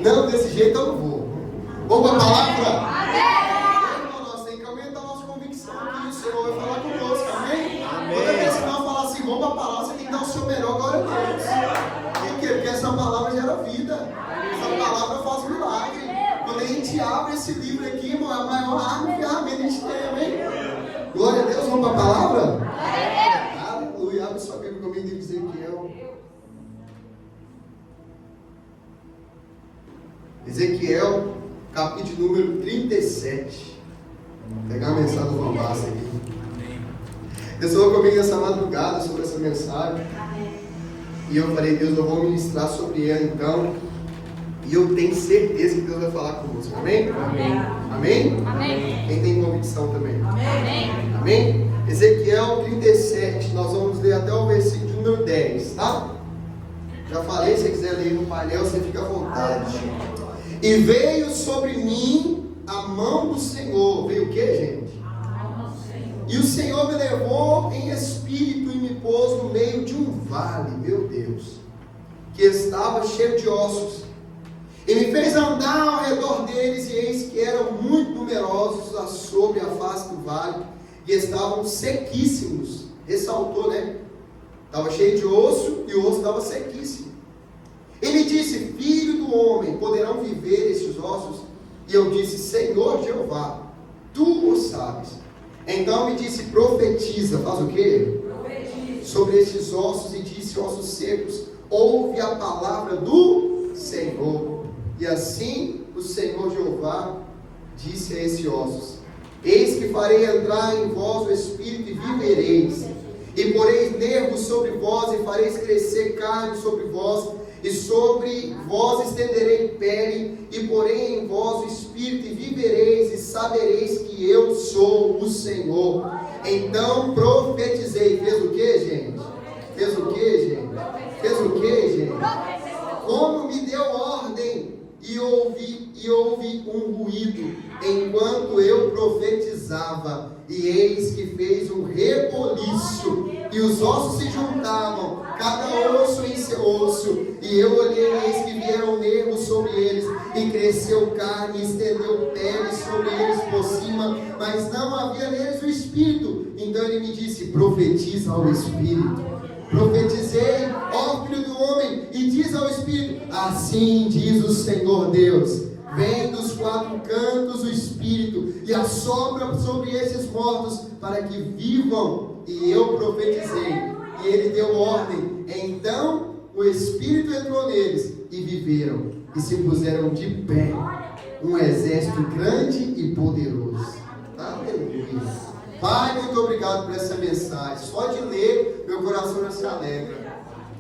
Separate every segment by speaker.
Speaker 1: Não, desse jeito eu não vou. Vamos para a palavra?
Speaker 2: Amém.
Speaker 1: Nós temos que aumentar a nossa convicção aqui. O Senhor vai falar conosco, amém?
Speaker 3: Amém.
Speaker 1: Toda vez que nós falar assim, vamos para a palavra, você tem que dar o seu melhor, glória a Deus. Por quê? Porque essa palavra gera vida. Essa palavra faz milagre. Quando a gente abre esse livro aqui, irmão, é a maior arma e ferramenta que a gente tem, amém? Glória a Deus, vamos para a palavra? Aleluia, abre sua Bíblia comigo em Ezequiel. Ezequiel, capítulo número 37. Vou pegar a mensagem do Lambassa aqui. Deus falou comigo nessa madrugada sobre essa mensagem. E eu falei, Deus, eu vou ministrar sobre ela então. E eu tenho certeza que Deus vai falar conosco. Amém?
Speaker 3: Amém.
Speaker 1: Amém?
Speaker 2: Amém.
Speaker 1: Quem tem convicção também?
Speaker 2: Amém.
Speaker 1: Amém? Ezequiel 37, nós vamos ler até o versículo número 10, tá? Já falei, se você quiser ler no painel, você fica à vontade. E veio sobre mim a mão do Senhor. Veio o que, gente? E o Senhor me levou em espírito e me pôs no meio de um vale, meu Deus, que estava cheio de ossos. E me fez andar ao redor deles, e eis que eram muito numerosos sobre a face do vale, e estavam sequíssimos. Ressaltou, né? Estava cheio de osso, e o osso estava sequíssimo. Ele disse, filho do homem, poderão viver estes ossos? E eu disse, Senhor Jeová, tu o sabes. Então me disse, profetiza. Faz o quê?
Speaker 2: Profetiza.
Speaker 1: Sobre estes ossos, e disse, ossos secos, ouve a palavra do Senhor. E assim o Senhor Jeová disse a esses ossos, eis que farei entrar em vós o Espírito e vivereis, e poreis nervos sobre vós, e fareis crescer carne sobre vós, e sobre vós estenderei pele, e porei em vós o Espírito e vivereis, e sabereis que eu sou o Senhor. Então profetizei. Fez o que, gente? Fez o que, gente? Fez o que, gente? Como me deu ordem, e houve um ruído, enquanto eu profetizava, e eis que fez um reboliço, e os ossos se juntavam, cada osso em seu osso, e eu olhei, e eis que vieram nervos sobre eles, e cresceu carne, e estendeu pele sobre eles por cima, mas não havia neles o Espírito. Então ele me disse, profetiza ao Espírito. Profetizei, ó filho do homem, e diz ao Espírito, assim diz o Senhor Deus, vem dos quatro cantos o Espírito, e assopra sobre esses mortos, para que vivam. E eu profetizei, e ele deu ordem, então o Espírito entrou neles, e viveram, e se puseram de pé, um exército grande e poderoso. Aleluia. Pai, muito obrigado por essa mensagem. Só de ler, meu coração já se alegra.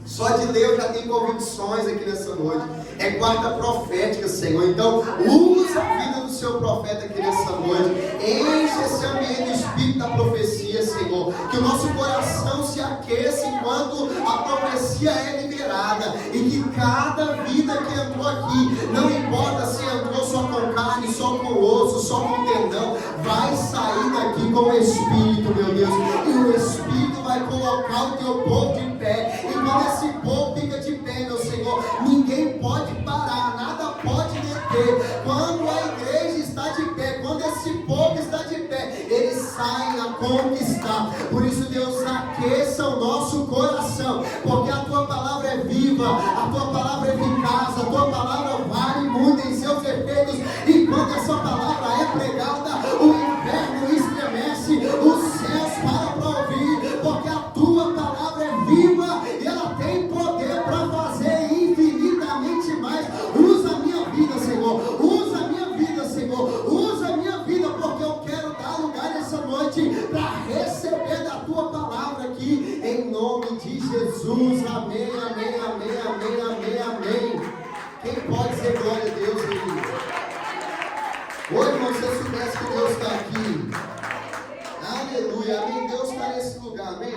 Speaker 1: Só de ler eu já tenho convicções aqui nessa noite. É quarta profética, Senhor. Então, usa a vida do seu profeta aqui nessa noite. Enche esse ambiente do Espírito da profecia, Senhor. Que o nosso coração se aqueça enquanto a profecia é liberada. E que cada vida que entrou aqui, não importa se entrou só com carne, só com osso, só com tendão, vai sair daqui com o Espírito, meu Deus. E o Espírito vai colocar o teu povo de pé. E quando esse povo fica de pé, meu Senhor, ninguém pode parar, nada pode deter. Quando a igreja está de pé, quando esse povo está de pé, eles saem a conquistar. Por isso, Deus, aqueça o nosso coração, porque a tua palavra é viva, a tua palavra é eficaz, a tua palavra vale muito em seus efeitos. E quando essa palavra é pregada, o inferno estremece, os céus param para ouvir, porque a tua palavra é viva e ela tem poder para fazer infinitamente mais. Usa a minha vida, Senhor. Usa a minha vida, Senhor. Usa a minha vida, porque eu quero dar lugar nessa noite para receber da tua palavra aqui, em nome de Jesus. Amém, amém, amém, amém, amém, amém. Quem pode dizer glória a Deus aí? Hoje, irmão, se você soubesse que Deus está aqui. Aleluia, amém. Deus está nesse lugar, amém.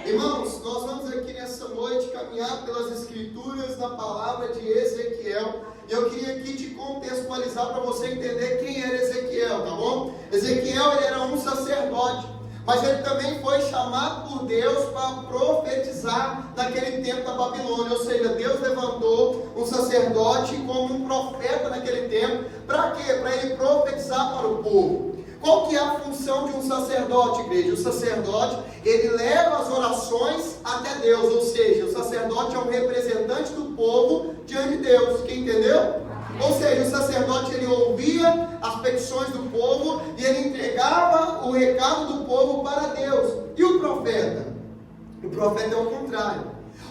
Speaker 1: Irmãos, nós vamos aqui nessa noite caminhar pelas escrituras na palavra de Ezequiel. E eu queria aqui te contextualizar para você entender quem era Ezequiel, tá bom? Ezequiel, ele era um sacerdote. Mas ele também foi chamado por Deus para profetizar naquele tempo da Babilônia. Ou seja, Deus levantou um sacerdote como um profeta naquele tempo. Para quê? Para ele profetizar para o povo. Qual que é a função de um sacerdote, igreja? O sacerdote, ele leva as orações até Deus. Ou seja, o sacerdote é um representante do povo diante de Deus. Quem entendeu? Ou seja, o sacerdote ele ouvia as petições do povo e ele entregava o recado do povo para Deus. E o profeta? O profeta é o contrário.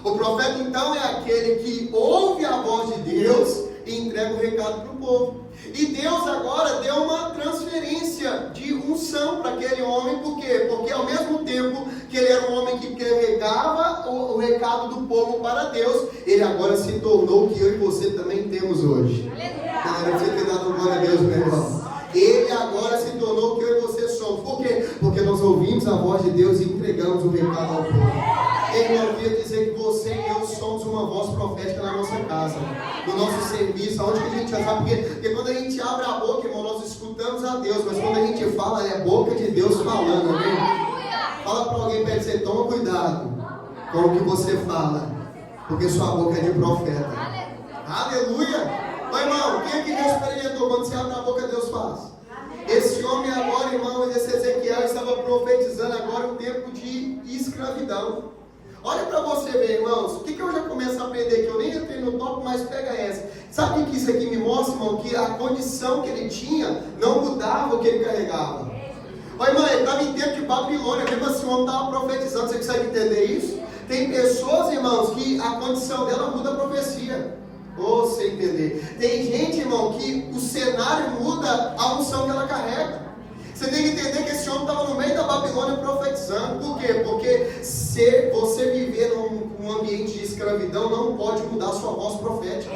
Speaker 1: O profeta então é aquele que ouve a voz de Deus e entrega o recado para o povo. E Deus agora deu uma transferência de unção para aquele homem. Por quê? Porque ao mesmo tempo que ele era um homem que carregava o recado do povo para Deus, ele agora se tornou o que eu e você também temos hoje. Aleluia! Você tem dado glória a Deus, meu irmão. Ele agora se tornou o que eu e você somos. Por quê? Porque nós ouvimos a voz de Deus e entregamos o recado ao povo. Ele não queria dizer que você e eu somos uma voz profética na nossa casa, no nosso serviço, aonde que a gente sabe. Porque quando a gente abre a boca, irmão, nós escutamos a Deus, mas quando a gente fala, é a boca de Deus falando, amém? Fala para alguém perto de você, toma cuidado com o que você fala, porque sua boca é de profeta. Aleluia! Mas, irmão, quem é que Deus experimentou? Quando você abre a boca, Deus faz. Esse homem agora, irmão, esse Ezequiel estava profetizando agora um tempo de escravidão. Olha para você ver, irmãos, o que eu já começo a aprender, que eu nem entrei no tópico, mas pega essa. Sabe o que isso aqui me mostra, irmão? Que a condição que ele tinha não mudava o que ele carregava. Olha, irmão, ele estava em tempo de Babilônia, mesmo assim o homem estava profetizando, você consegue entender isso? Tem pessoas, irmãos, que a condição dela muda a profecia. Ou você entender. Tem gente, irmão, que o cenário muda a unção que ela carrega. Você tem que entender que esse homem estava no meio da Babilônia profetizando. Por quê? Porque se você viver num ambiente de escravidão, não pode mudar a sua voz profética.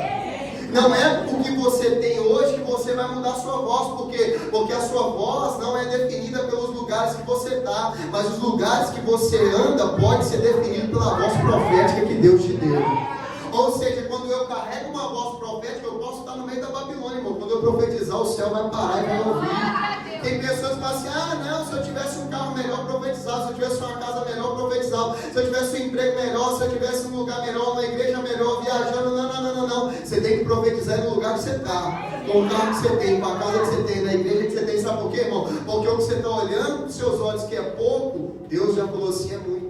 Speaker 1: Não é o que você tem hoje que você vai mudar a sua voz. Por quê? Porque a sua voz não é definida pelos lugares que você está, mas os lugares que você anda pode ser definido pela voz profética que Deus te deu. Ou seja, quando eu carrego uma voz profética, eu posso estar no meio da Babilônia, irmão. Quando eu profetizar, o céu vai parar e vai ouvir. Tem pessoas que falam assim, não, se eu tivesse um carro melhor, profetizava. Se eu tivesse uma casa melhor, profetizava. Se eu tivesse um emprego melhor, se eu tivesse um lugar melhor, uma igreja melhor, viajando. Não. Você tem que profetizar no lugar que você está. Com o carro que você tem, com a casa que você tem, na igreja que você tem. Sabe por quê, irmão? Porque o que você está olhando com seus olhos que é pouco, Deus já falou assim, é muito.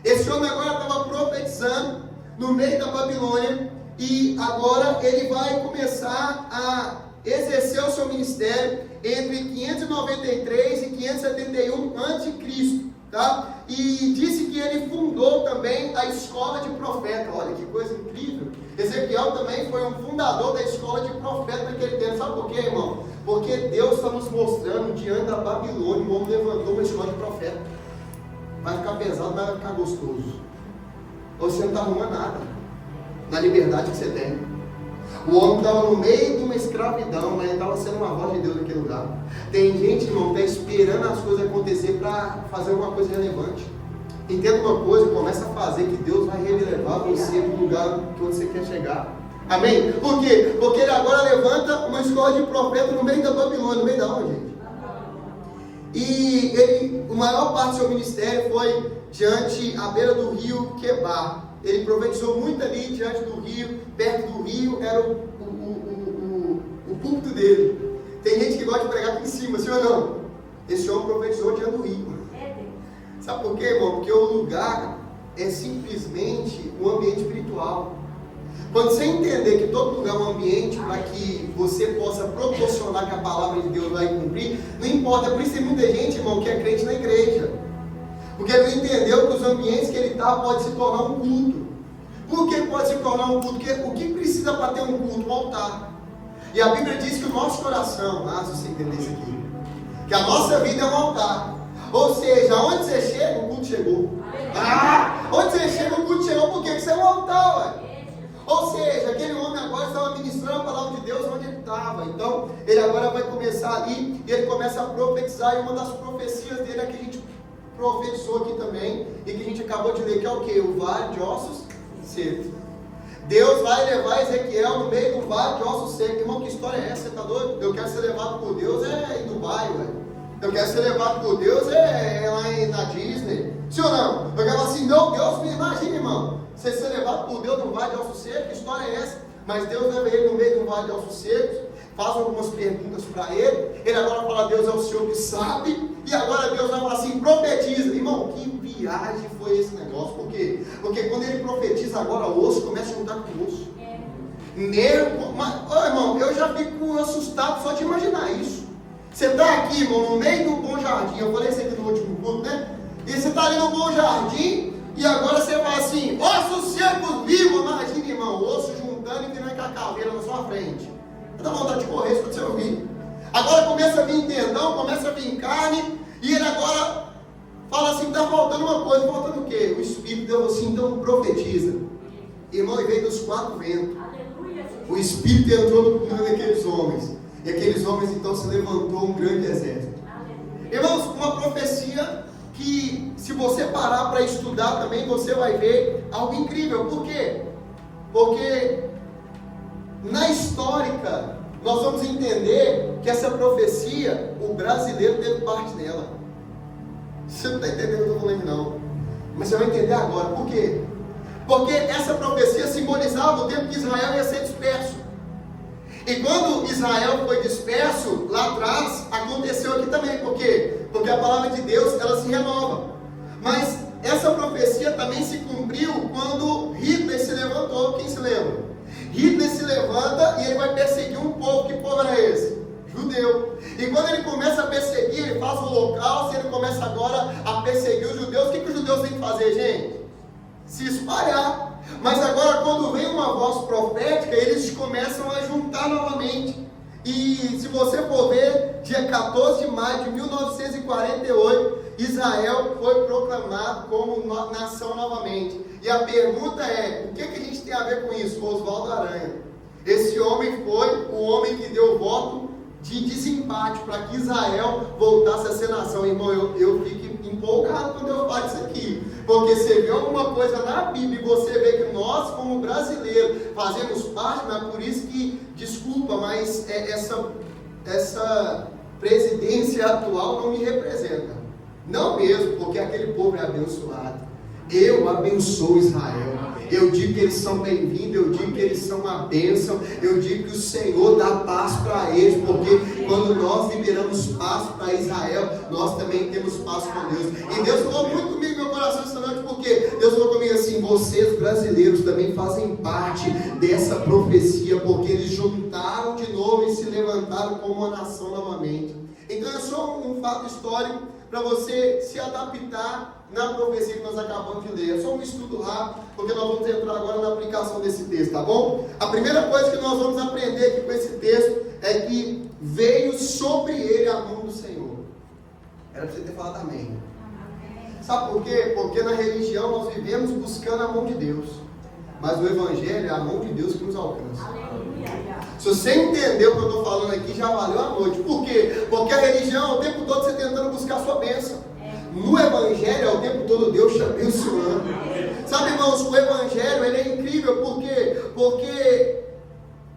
Speaker 1: Esse homem agora estava profetizando no meio da Babilônia e agora ele vai começar a exercer o seu ministério entre 593 e 571 a.C., tá? E disse que ele fundou também a escola de profeta. Olha que coisa incrível. Ezequiel também foi um fundador da escola de profeta naquele tempo. Sabe por quê, irmão? Porque Deus está nos mostrando diante da Babilônia, o homem levantou uma escola de profeta. Vai ficar pesado, vai ficar gostoso. Ou você não está arrumando nada na liberdade que você tem. O homem estava no meio de uma escravidão, mas ele estava sendo uma voz de Deus naquele lugar. Tem gente, irmão, que está esperando as coisas acontecer para fazer alguma coisa relevante. Entenda uma coisa, começa a fazer que Deus vai relevar você para o lugar que você quer chegar. Amém? Por quê? Porque ele agora levanta uma escola de profeta no meio da Babilônia. No meio da onde, gente? E ele, a maior parte do seu ministério foi diante, à beira do rio Quebar. Ele profetizou muito ali diante do rio, perto do rio era o púlpito dele. Tem gente que gosta de pregar aqui em cima, sim ou não? Esse homem profetizou diante do rio. Sabe por quê, irmão? Porque o lugar é simplesmente um ambiente espiritual. Quando você entender que todo lugar é um ambiente para que você possa proporcionar que a palavra de Deus vai cumprir, não importa. Por isso tem muita gente, irmão, que é crente na igreja. Porque ele não entendeu que os ambientes que ele está pode se tornar um culto. Por que pode se tornar um culto? Porque o que precisa para ter um culto? Um altar. E a Bíblia diz que o nosso coração, se você entender isso aqui, que a nossa vida é um altar. Ou seja, onde você chega, o culto chegou. Onde você chega, o culto chegou. Por quê? Porque você é um altar, ué. Ou seja, aquele homem agora estava ministrando a palavra de Deus onde ele estava. Então, ele agora vai começar ali e ele começa a profetizar. E uma das profecias dele é que a gente profetizou aqui também e que a gente acabou de ler, que é o que? O vale de ossos secos. Deus vai levar Ezequiel no meio do vale de ossos secos. Irmão, que história é essa? Você está doido? Eu quero ser levado por Deus em Dubai, ué. Eu quero ser levado por Deus lá na Disney. Sim ou não? Eu quero falar assim, não, Deus me imagina, irmão. Você ser levado por Deus no vale de ossos secos, que história é essa? Mas Deus leva ele no meio de um vale de ossos secos, faz algumas perguntas para ele. Ele agora fala, Deus é o Senhor que sabe. E agora Deus vai falar assim, profetiza. Irmão, que viagem foi esse negócio? Por quê? Porque quando ele profetiza agora, o osso começa a juntar com o osso. Nervo. Mas, irmão, eu já fico assustado só de imaginar isso. Você está aqui, irmão, no meio do Bom Jardim. Eu falei isso aqui no último culto, né? E você está ali no Bom Jardim. E agora você fala assim, ossos secos vivos. Imagina, irmão, osso juntando e virando com a caveira na sua frente. Dá vontade de correr quando você ouvir. Agora começa a vir tendão, começa a vir carne. E ele agora fala assim, está faltando uma coisa. Faltando o quê? O Espírito deu assim, então profetiza. Irmão, e veio dos quatro ventos. O Espírito entrou no coração daqueles homens. E aqueles homens então se levantou um grande exército. Irmãos, uma profecia que se você parar para estudar também, você vai ver algo incrível. Por quê? Porque na histórica nós vamos entender que essa profecia, o brasileiro teve parte dela. Você não está entendendo o que eu estou falando não. Mas você vai entender agora. Por quê? Porque essa profecia simbolizava o tempo que Israel ia ser disperso. E quando Israel foi disperso, lá atrás, aconteceu aqui também. Por quê? Porque a palavra de Deus, ela se renova. Mas essa profecia também se cumpriu quando Hitler se levantou. Quem se lembra? Hitler se levanta e ele vai perseguir um povo. Que povo era esse? Judeu. E quando ele começa a perseguir, ele faz o holocausto, ele começa agora a perseguir os judeus. O que os judeus têm que fazer, gente? Se espalhar. Mas agora quando vem uma voz profética, eles começam a juntar novamente. E se você for ver, dia 14 de maio de 1948, Israel foi proclamado como nação novamente. E a pergunta é, o que a gente tem a ver com isso? Oswaldo Aranha. Esse homem foi o homem que deu voto de desempate para que Israel voltasse a ser nação. Irmão, eu fico empolgado quando eu falo isso aqui. Porque você vê alguma coisa na Bíblia e você vê que nós, como brasileiros, fazemos parte, mas por isso que, desculpa, mas essa presidência atual não me representa. Não mesmo, porque aquele povo é abençoado. Eu abençoo Israel. Eu digo que eles são bem-vindos, eu digo que eles são uma bênção, eu digo que o Senhor dá paz para eles, porque quando nós liberamos paz para Israel, nós também temos paz com Deus. E Deus falou muito comigo no meu coração essa noite, porque Deus falou comigo assim, vocês brasileiros também fazem parte dessa profecia, porque eles juntaram de novo e se levantaram como uma nação novamente. Então é só um fato histórico para você se adaptar na profecia que nós acabamos de ler. É só um estudo rápido, porque nós vamos entrar agora na aplicação desse texto, tá bom? A primeira coisa que nós vamos aprender aqui com esse texto é que veio sobre ele a mão do Senhor. Era para você ter falado amém. Sabe por quê? Porque na religião nós vivemos buscando a mão de Deus, mas o Evangelho é a mão de Deus que nos alcança. Se você entendeu o que eu estou falando aqui, já valeu a noite. Por quê? Porque a religião, o tempo todo você tentando buscar a sua bênção. No Evangelho, é o tempo todo Deus te abençoando. Sabe, irmãos, o Evangelho, ele é incrível. Por quê? Porque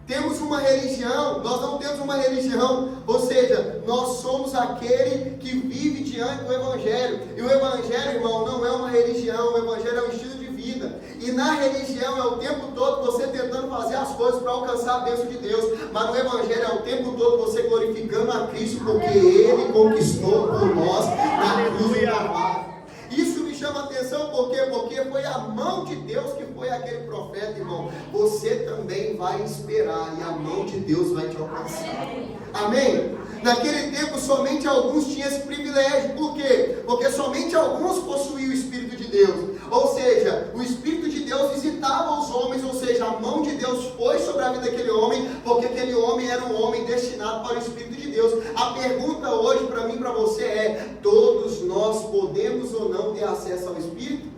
Speaker 1: temos uma religião, nós não temos uma religião. Ou seja, nós somos aquele que vive diante do Evangelho. E o Evangelho, irmão, não é uma religião. O Evangelho é um estilo de vida. E na religião é o tempo todo você tentando fazer as coisas para alcançar a bênção de Deus. Mas no Evangelho é o tempo todo você glorificando a Cristo, porque Ele conquistou por nós na cruz do Calvário. Isso me chama a atenção, por quê? Porque foi a mão de Deus que foi aquele profeta, irmão. Você também vai esperar e a mão de Deus vai te alcançar. Amém? Naquele tempo somente alguns tinham esse privilégio. Por quê? Porque somente alguns possuíam o Espírito de Deus. Ou seja, o Espírito de Deus visitava os homens, ou seja, a mão de Deus foi sobre a vida daquele homem, porque aquele homem era um homem destinado para o Espírito de Deus. A pergunta hoje para mim e para você é, todos nós podemos ou não ter acesso ao Espírito?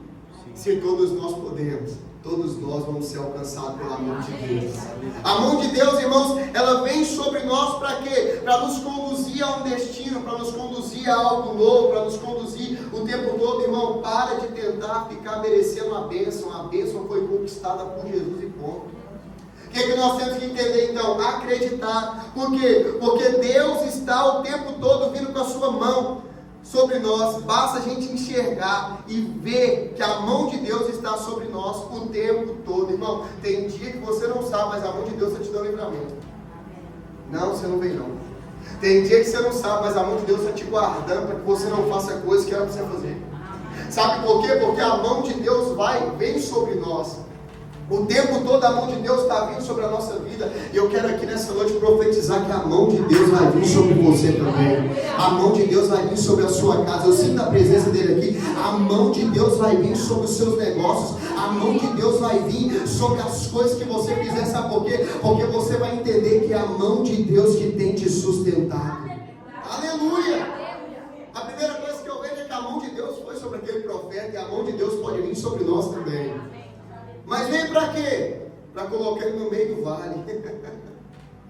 Speaker 1: Se todos nós podemos, todos nós vamos ser alcançados pela mão de Deus. A mão de Deus, irmãos, ela vem sobre nós para quê? Para nos conduzir a um destino, para nos conduzir a algo novo, para nos conduzir o tempo todo, irmão. Para de tentar ficar merecendo a bênção foi conquistada por Jesus e ponto. O que nós temos que entender então? então? Acreditar. Por quê? Porque Deus está o tempo todo vindo com a sua mão sobre nós. Basta a gente enxergar e ver que a mão de Deus está sobre nós o tempo todo. Irmão, tem dia que você não sabe, mas a mão de Deus está te dando livramento. Não, você não vem não. Tem dia que você não sabe, mas a mão de Deus está te guardando para que você não faça coisas que era para você fazer. Sabe por quê? Porque a mão de Deus vem sobre nós. O tempo todo a mão de Deus está vindo sobre a nossa vida. E eu quero aqui nessa noite profetizar que a mão de Deus vai vir sobre você também. A mão de Deus vai vir sobre a sua casa. Eu sinto a presença dele aqui. A mão de Deus vai vir sobre os seus negócios. A mão de Deus vai vir sobre as coisas que você fizer. Sabe por quê? Porque você vai entender que é a mão de Deus que tem te sustentado. Aleluia! A primeira coisa que eu vejo é que a mão de Deus foi sobre aquele profeta. E a mão de Deus pode vir sobre nós também. Mas vem para quê? Para colocar ele no meio do vale.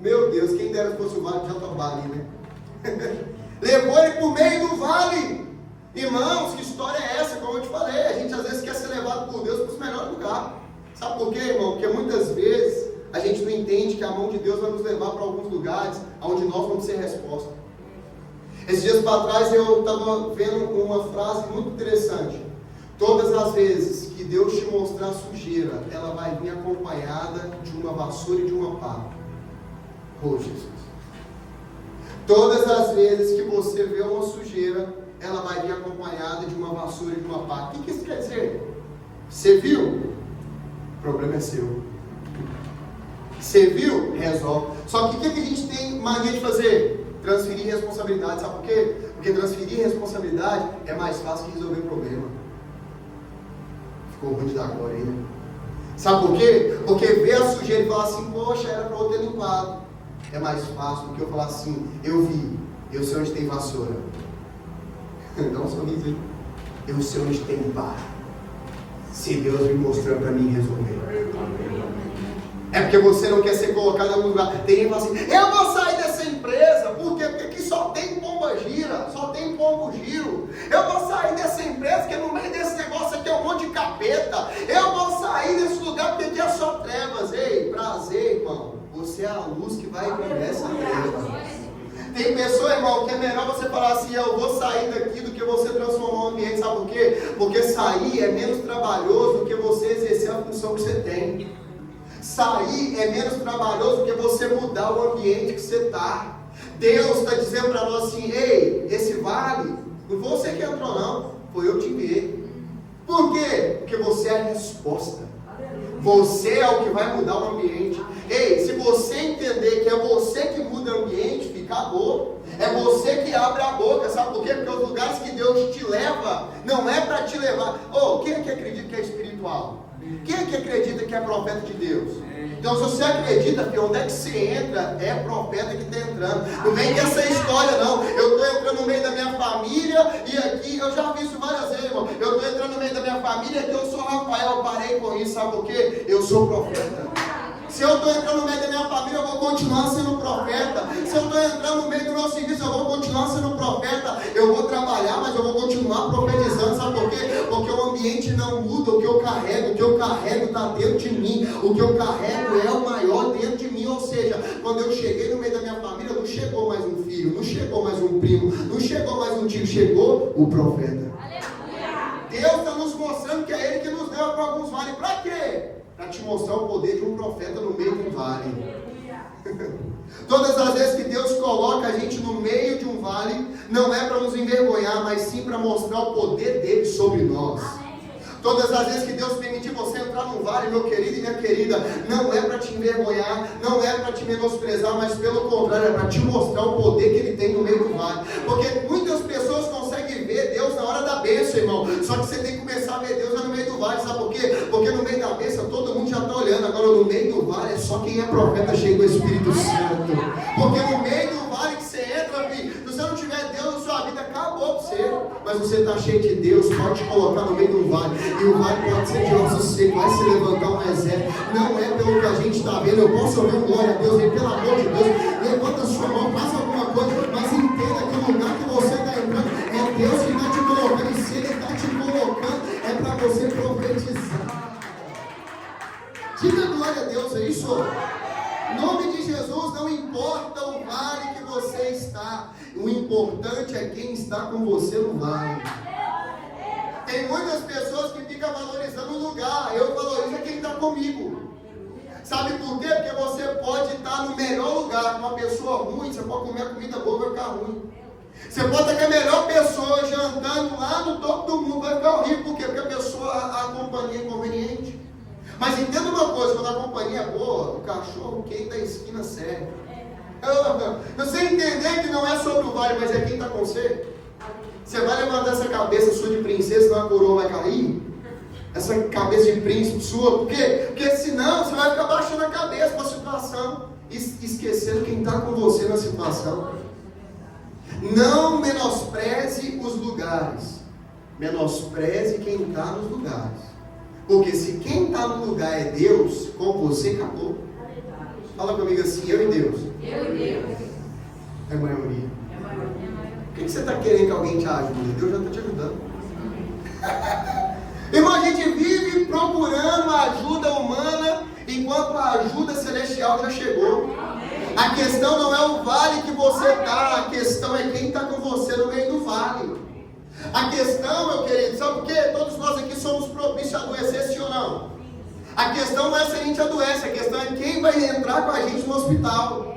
Speaker 1: Meu Deus, quem dera fosse o vale de Jatobá ali, né? Levou ele para o meio do vale. Irmãos, que história é essa? Como eu te falei, a gente às vezes quer ser levado por Deus para os melhores lugares. Sabe por quê, irmão? Porque muitas vezes a gente não entende que a mão de Deus vai nos levar para alguns lugares onde nós vamos ser resposta. Esses dias para trás eu estava vendo uma frase muito interessante. Todas as vezes que Deus te mostrar sujeira, ela vai vir acompanhada de uma vassoura e de uma pá. Oh, Jesus. Todas as vezes que você vê uma sujeira, ela vai vir acompanhada de uma vassoura e de uma pá. O que isso quer dizer? Você viu? O problema é seu. Você viu? Resolve. Só que o que a gente tem mania de fazer? Transferir responsabilidade. Sabe por quê? Porque transferir responsabilidade é mais fácil que resolver problema. Ficou ruim de dar agora aí, né? Sabe por quê? Porque ver a sujeira e falar assim, poxa, era para eu ter limpado. É mais fácil do que eu falar assim, eu vi, eu sei onde tem vassoura. Dá um sorriso aí. Eu sei onde tem pá. Se Deus me mostrou para mim resolver. É porque você não quer ser colocado em algum lugar. Tem gente que fala assim, eu vou sair dessa empresa. Por quê? Porque aqui só tem pomba gira, só tem pombo giro. Eu vou sair dessa empresa, porque no meio desse negócio aqui é um monte de capeta. Eu vou sair desse lugar porque aqui é só trevas. Ei, prazer, irmão. Você é a luz que vai brilhar essa treva. Tem pessoa, irmão, que é melhor você falar assim, eu vou sair daqui do que você transformar o ambiente. Sabe por quê? Porque sair é menos trabalhoso do que você exercer a função que você tem. Sair é menos trabalhoso do que você mudar o ambiente que você está. Deus está dizendo para nós assim, ei, esse vale, não foi você que entrou não, foi eu que te enviei. Por quê? Porque você é a resposta. Você é o que vai mudar o ambiente. Ei, se você entender que é você que muda o ambiente, fica a boca. É você que abre a boca, sabe por quê? Porque os lugares que Deus te leva, não é para te levar. Oh, quem é que acredita que é espiritual? Quem é que acredita que é profeta de Deus? Então, se você acredita que onde é que você entra, é profeta que está entrando. Não vem dessa história, não. Eu estou entrando no meio da minha família e aqui, eu já vi isso várias vezes, irmão. Eu estou entrando no meio da minha família e eu sou Rafael. Eu parei com isso, sabe por quê? Eu sou profeta. Se eu estou entrando no meio da minha família, eu vou continuar sendo profeta. Se eu estou entrando no meio do meu serviço, eu vou continuar sendo profeta. Eu vou trabalhar, mas eu vou continuar profetizando. Sabe por quê? Porque o ambiente não muda o que eu carrego. O que eu carrego está dentro de mim. O que eu carrego é o maior dentro de mim. Ou seja, quando eu cheguei no meio da minha família, não chegou mais um filho, não chegou mais um primo, não chegou mais um tio, chegou o profeta. Deus está nos mostrando que é Ele que nos leva para alguns vales. Para quê? Para te mostrar o poder de um profeta no meio de um vale. Todas as vezes que Deus coloca a gente no meio de um vale, não é para nos envergonhar, mas sim para mostrar o poder dele sobre nós. Todas as vezes que Deus permitir você entrar num vale, meu querido e minha querida, não é para te envergonhar, não é para te menosprezar, mas pelo contrário, é para te mostrar o poder que Ele tem no meio do vale. Porque muitas pessoas conseguem ver Deus na hora da bênção, irmão. Só que você tem que começar a ver Deus no meio do vale, sabe por quê? Porque no meio da bênção todo mundo já está olhando, agora no meio do vale é só quem é profeta cheio do Espírito Santo. Porque no meio do vale que você entra, filho, se você não tiver Deus na sua vida, acabou para você. Mas você está cheio de Deus, pode te colocar no meio do vale. E o vale pode ser de osso seco, vai se levantar um exército. Não é pelo que a gente está vendo. Eu posso ouvir glória a Deus, e pelo amor de Deus, levanta a sua mão, faça alguma coisa, mas entenda que o lugar que você está entrando é Deus que está te colocando. E se Ele está te colocando, é para você profetizar. Diga glória a Deus, é isso? Em nome de Jesus, não importa o vale que você está, o importante é quem está com você no vale. Tem muitas pessoas que ficam valorizando o lugar. Eu valorizo quem está comigo. Sabe por quê? Porque você pode estar no melhor lugar com uma pessoa ruim, você pode comer a comida boa, vai ficar ruim. Você pode estar com a melhor pessoa jantando lá no topo do mundo, vai ficar horrível. Por quê? Porque a pessoa, a companhia é inconveniente. Mas entenda uma coisa, quando a companhia é boa, o cachorro quente da esquina serve. Você entender que não é sobre o vale, mas é quem está com você. Você vai levantar essa cabeça sua de princesa, senão a coroa vai cair? Essa cabeça de príncipe sua, por quê? Porque senão você vai ficar baixando a cabeça para a situação, esquecendo quem está com você na situação. Não menospreze os lugares, menospreze quem está nos lugares. Porque se quem está no lugar é Deus, com você acabou. Fala comigo assim, eu e Deus.
Speaker 2: Eu e Deus.
Speaker 1: É a maioria. Por que você está querendo que alguém te ajude? Deus já está te ajudando. Irmão, a gente vive procurando a ajuda humana, enquanto a ajuda celestial já chegou. A questão não é o vale que você está, a questão é quem está com você no meio do vale. A questão, meu querido, sabe por quê? Todos nós aqui somos propícios a adoecer, sim ou não? A questão não é se a gente adoece, a questão é quem vai entrar com a gente no hospital.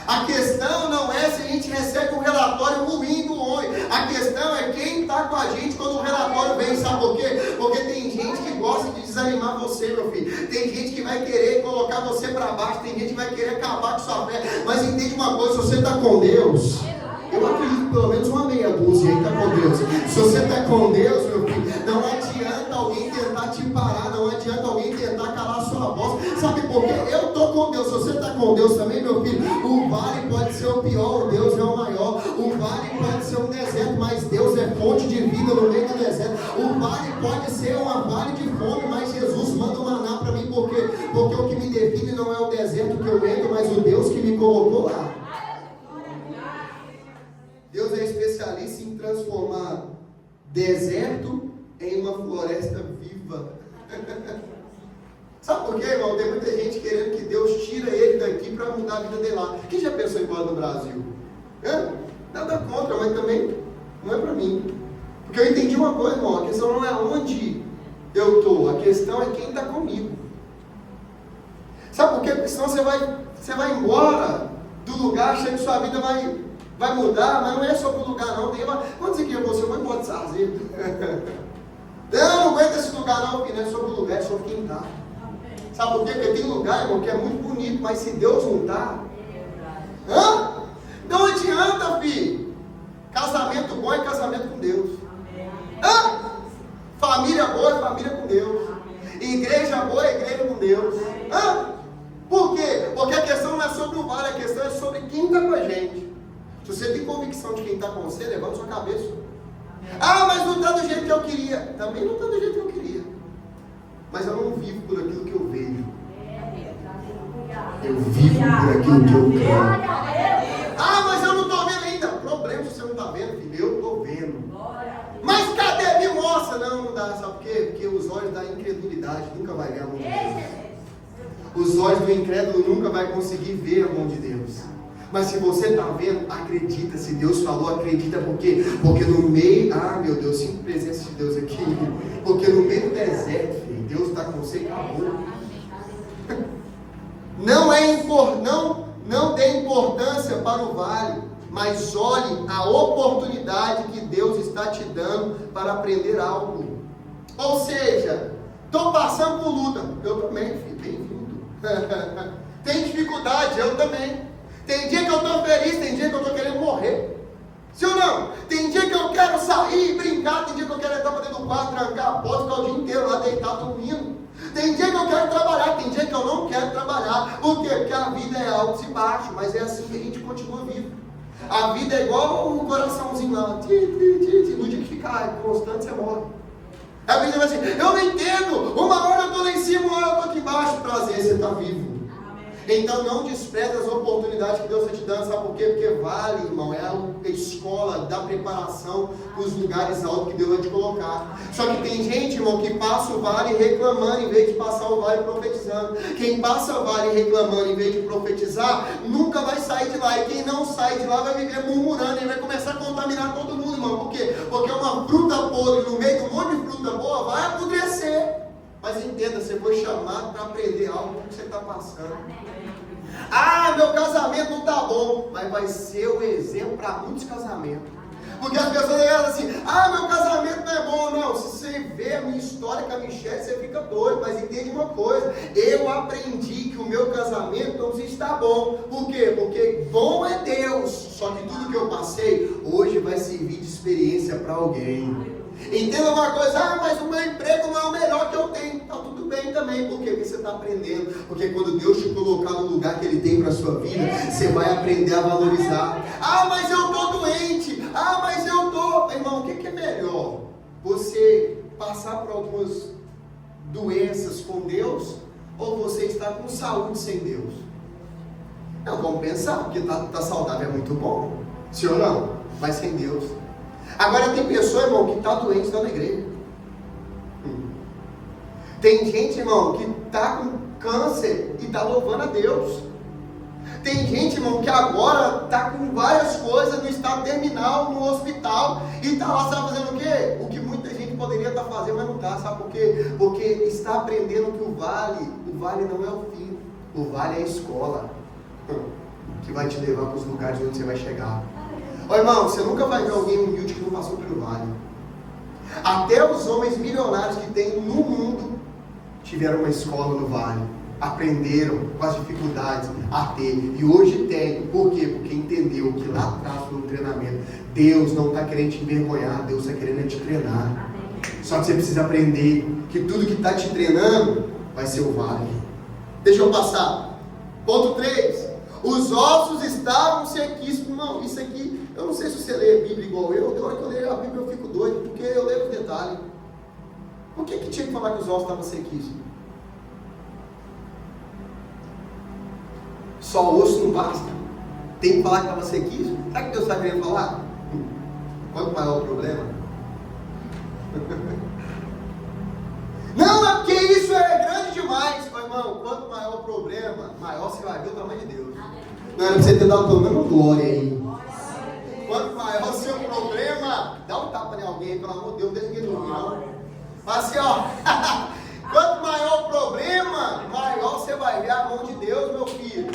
Speaker 1: A questão não é se a gente recebe um relatório ruim do homem. A questão é quem está com a gente quando o relatório vem. Sabe por quê? Porque tem gente que gosta de desanimar você, meu filho. Tem gente que vai querer colocar você para baixo. Tem gente que vai querer acabar com sua fé. Mas entende uma coisa, se você está com Deus, eu acredito que pelo menos uma meia dúzia aí está com Deus. Se você está com Deus, meu filho, não adianta alguém tentar te parar. Não adianta alguém tentar calar sua voz. Sabe por quê? Eu estou com Deus. Se você está com Deus também, meu filho, o vale pode ser o pior, o Deus é o maior. O vale pode ser um deserto, mas Deus é fonte de vida no meio do deserto. O vale pode ser uma vale de fome, mas Jesus manda o maná para mim. Por quê? Porque o que me define não é o deserto que eu entro, mas o Deus que me colocou lá. Deus é especialista em transformar deserto em uma floresta viva. Sabe por quê, irmão? Tem muita gente querendo que Deus tira ele daqui para mudar a vida dele lá. Quem já pensou em ir embora do Brasil? Nada contra, mas também não é para mim. Porque eu entendi uma coisa, irmão. A questão não é onde eu estou, a questão é quem está comigo. Sabe por quê? Porque senão você vai embora do lugar achando que sua vida vai mudar, mas não é sobre o lugar não. Quando você quer você, eu vou embora de Sarzedo. Não aguenta esse lugar não, filho. Não é sobre o lugar, é sobre quem está. Sabe por quê? Porque tem lugar, irmão, que é muito bonito, mas se Deus não está, não adianta, filho. Casamento bom é casamento com Deus. Família boa é família com Deus. Igreja boa é igreja com Deus. Por quê? Porque a questão não é sobre o vale, a questão é sobre quem está com a gente. Se você tem convicção de quem está com você, levanta sua cabeça. Mas não está do jeito que eu queria. Também não está do jeito que eu queria. Mas eu não vivo por aquilo que eu vejo. Eu vivo por aquilo que eu quero. Mas eu não estou vendo ainda. Problema se você não está vendo, filho. Eu estou vendo. Mas cadê? Me mostra. Não dá. Sabe por quê? Porque os olhos da incredulidade nunca vai ver a mão de Deus. Os olhos do incrédulo nunca vai conseguir ver a mão de Deus. Mas se você está vendo, acredita. Se Deus falou, acredita. Por quê? Porque no meio... meu Deus, sinto presença de Deus aqui. Porque no meio do deserto, filho, Deus está com você e acabou. Não dê importância para o vale, mas olhe a oportunidade que Deus está te dando para aprender algo. Ou seja, estou passando por luta. Eu também, filho, bem-vindo. Tem dificuldade, eu também. Tem dia que eu estou feliz, tem dia que eu estou querendo morrer. Sim ou não? Tem dia que eu quero sair e brincar, tem dia que eu quero entrar para dentro do quarto, trancar a porta, ficar o dia inteiro lá deitado dormindo. Tem dia que eu quero trabalhar, tem dia que eu não quero trabalhar. Por quê? Porque a vida é altos e baixos, mas é assim que a gente continua vivo. A vida é igual um coraçãozinho lá. No dia que ficar constante, você morre. A vida vai assim, eu não entendo. Uma hora eu estou lá em cima, uma hora eu estou aqui embaixo. Prazer, você está vivo. Então não despreze as oportunidades que Deus está te dando. Sabe por quê? Porque vale, irmão, é a escola da preparação para os lugares altos que Deus vai te colocar. Só que tem gente, irmão, que passa o vale reclamando em vez de passar o vale profetizando. Quem passa o vale reclamando em vez de profetizar, nunca vai sair de lá. E quem não sai de lá vai viver murmurando e vai começar a contaminar todo mundo, irmão. Por quê? Porque uma fruta podre no meio de um monte de fruta boa vai apodrecer. Mas entenda, você foi chamado para aprender algo que você está passando. Ah, meu casamento não está bom, mas vai ser o exemplo para muitos casamentos. Porque as pessoas falam assim, ah, meu casamento não é bom. Não, se você vê a minha história com a Michelle, você fica doido. Mas entende uma coisa, eu aprendi que o meu casamento não está bom. Por quê? Porque bom é Deus. Só que tudo que eu passei, hoje vai servir de experiência para alguém. Entenda uma coisa, ah, mas o meu emprego não é o melhor que eu tenho. Está tudo bem também, por quê? Porque você está aprendendo. Porque quando Deus te colocar no lugar que Ele tem para a sua vida, você vai aprender a valorizar. Ah, mas eu estou doente. Ah, mas eu estou... Irmão, o que é melhor? Você passar por algumas doenças com Deus ou você estar com saúde sem Deus? Não, vamos pensar, porque tá saudável é muito bom. Sim ou não? Mas sem Deus. Agora tem pessoa, irmão, que está doente na igreja. Tem gente, irmão, que está com câncer e está louvando a Deus. Tem gente, irmão, que agora está com várias coisas no estado terminal, no hospital, e está lá, sabe fazendo o quê? O que muita gente poderia estar fazendo, mas não está, sabe por quê? Porque está aprendendo que o vale não é o fim, o vale é a escola, que vai te levar para os lugares onde você vai chegar. Ó, irmão, você nunca vai ver alguém humilde que não passou pelo vale. Até os homens milionários que tem no mundo tiveram uma escola no vale, aprenderam com as dificuldades a ter, e hoje tem. Por quê? Porque entendeu que lá atrás no treinamento, Deus não está querendo te envergonhar, Deus está querendo te treinar. Só que você precisa aprender que tudo que está te treinando vai ser o vale. Deixa eu passar. Ponto 3. Os ossos estavam sequíssimos. Irmão, isso aqui, eu não sei se você lê a Bíblia igual eu. Na hora que eu leio a Bíblia eu fico doido, porque eu leio os detalhes. Por que tinha que falar que os ossos estavam sequíssimos? Só o osso não basta. Tem que falar que estava sequíssimo. Será que Deus está querendo falar? Quanto maior o problema? Não, é porque isso é grande demais. Mas, irmão, quanto maior o problema, maior você vai ver o tamanho de Deus. Não era para você ter dado pelo menos glória aí. Quanto maior o seu problema, dá um tapa em alguém, pelo amor de Deus, deixa ninguém dormir, não. Mas assim, ó, quanto maior o problema, maior você vai ver a mão de Deus, meu filho.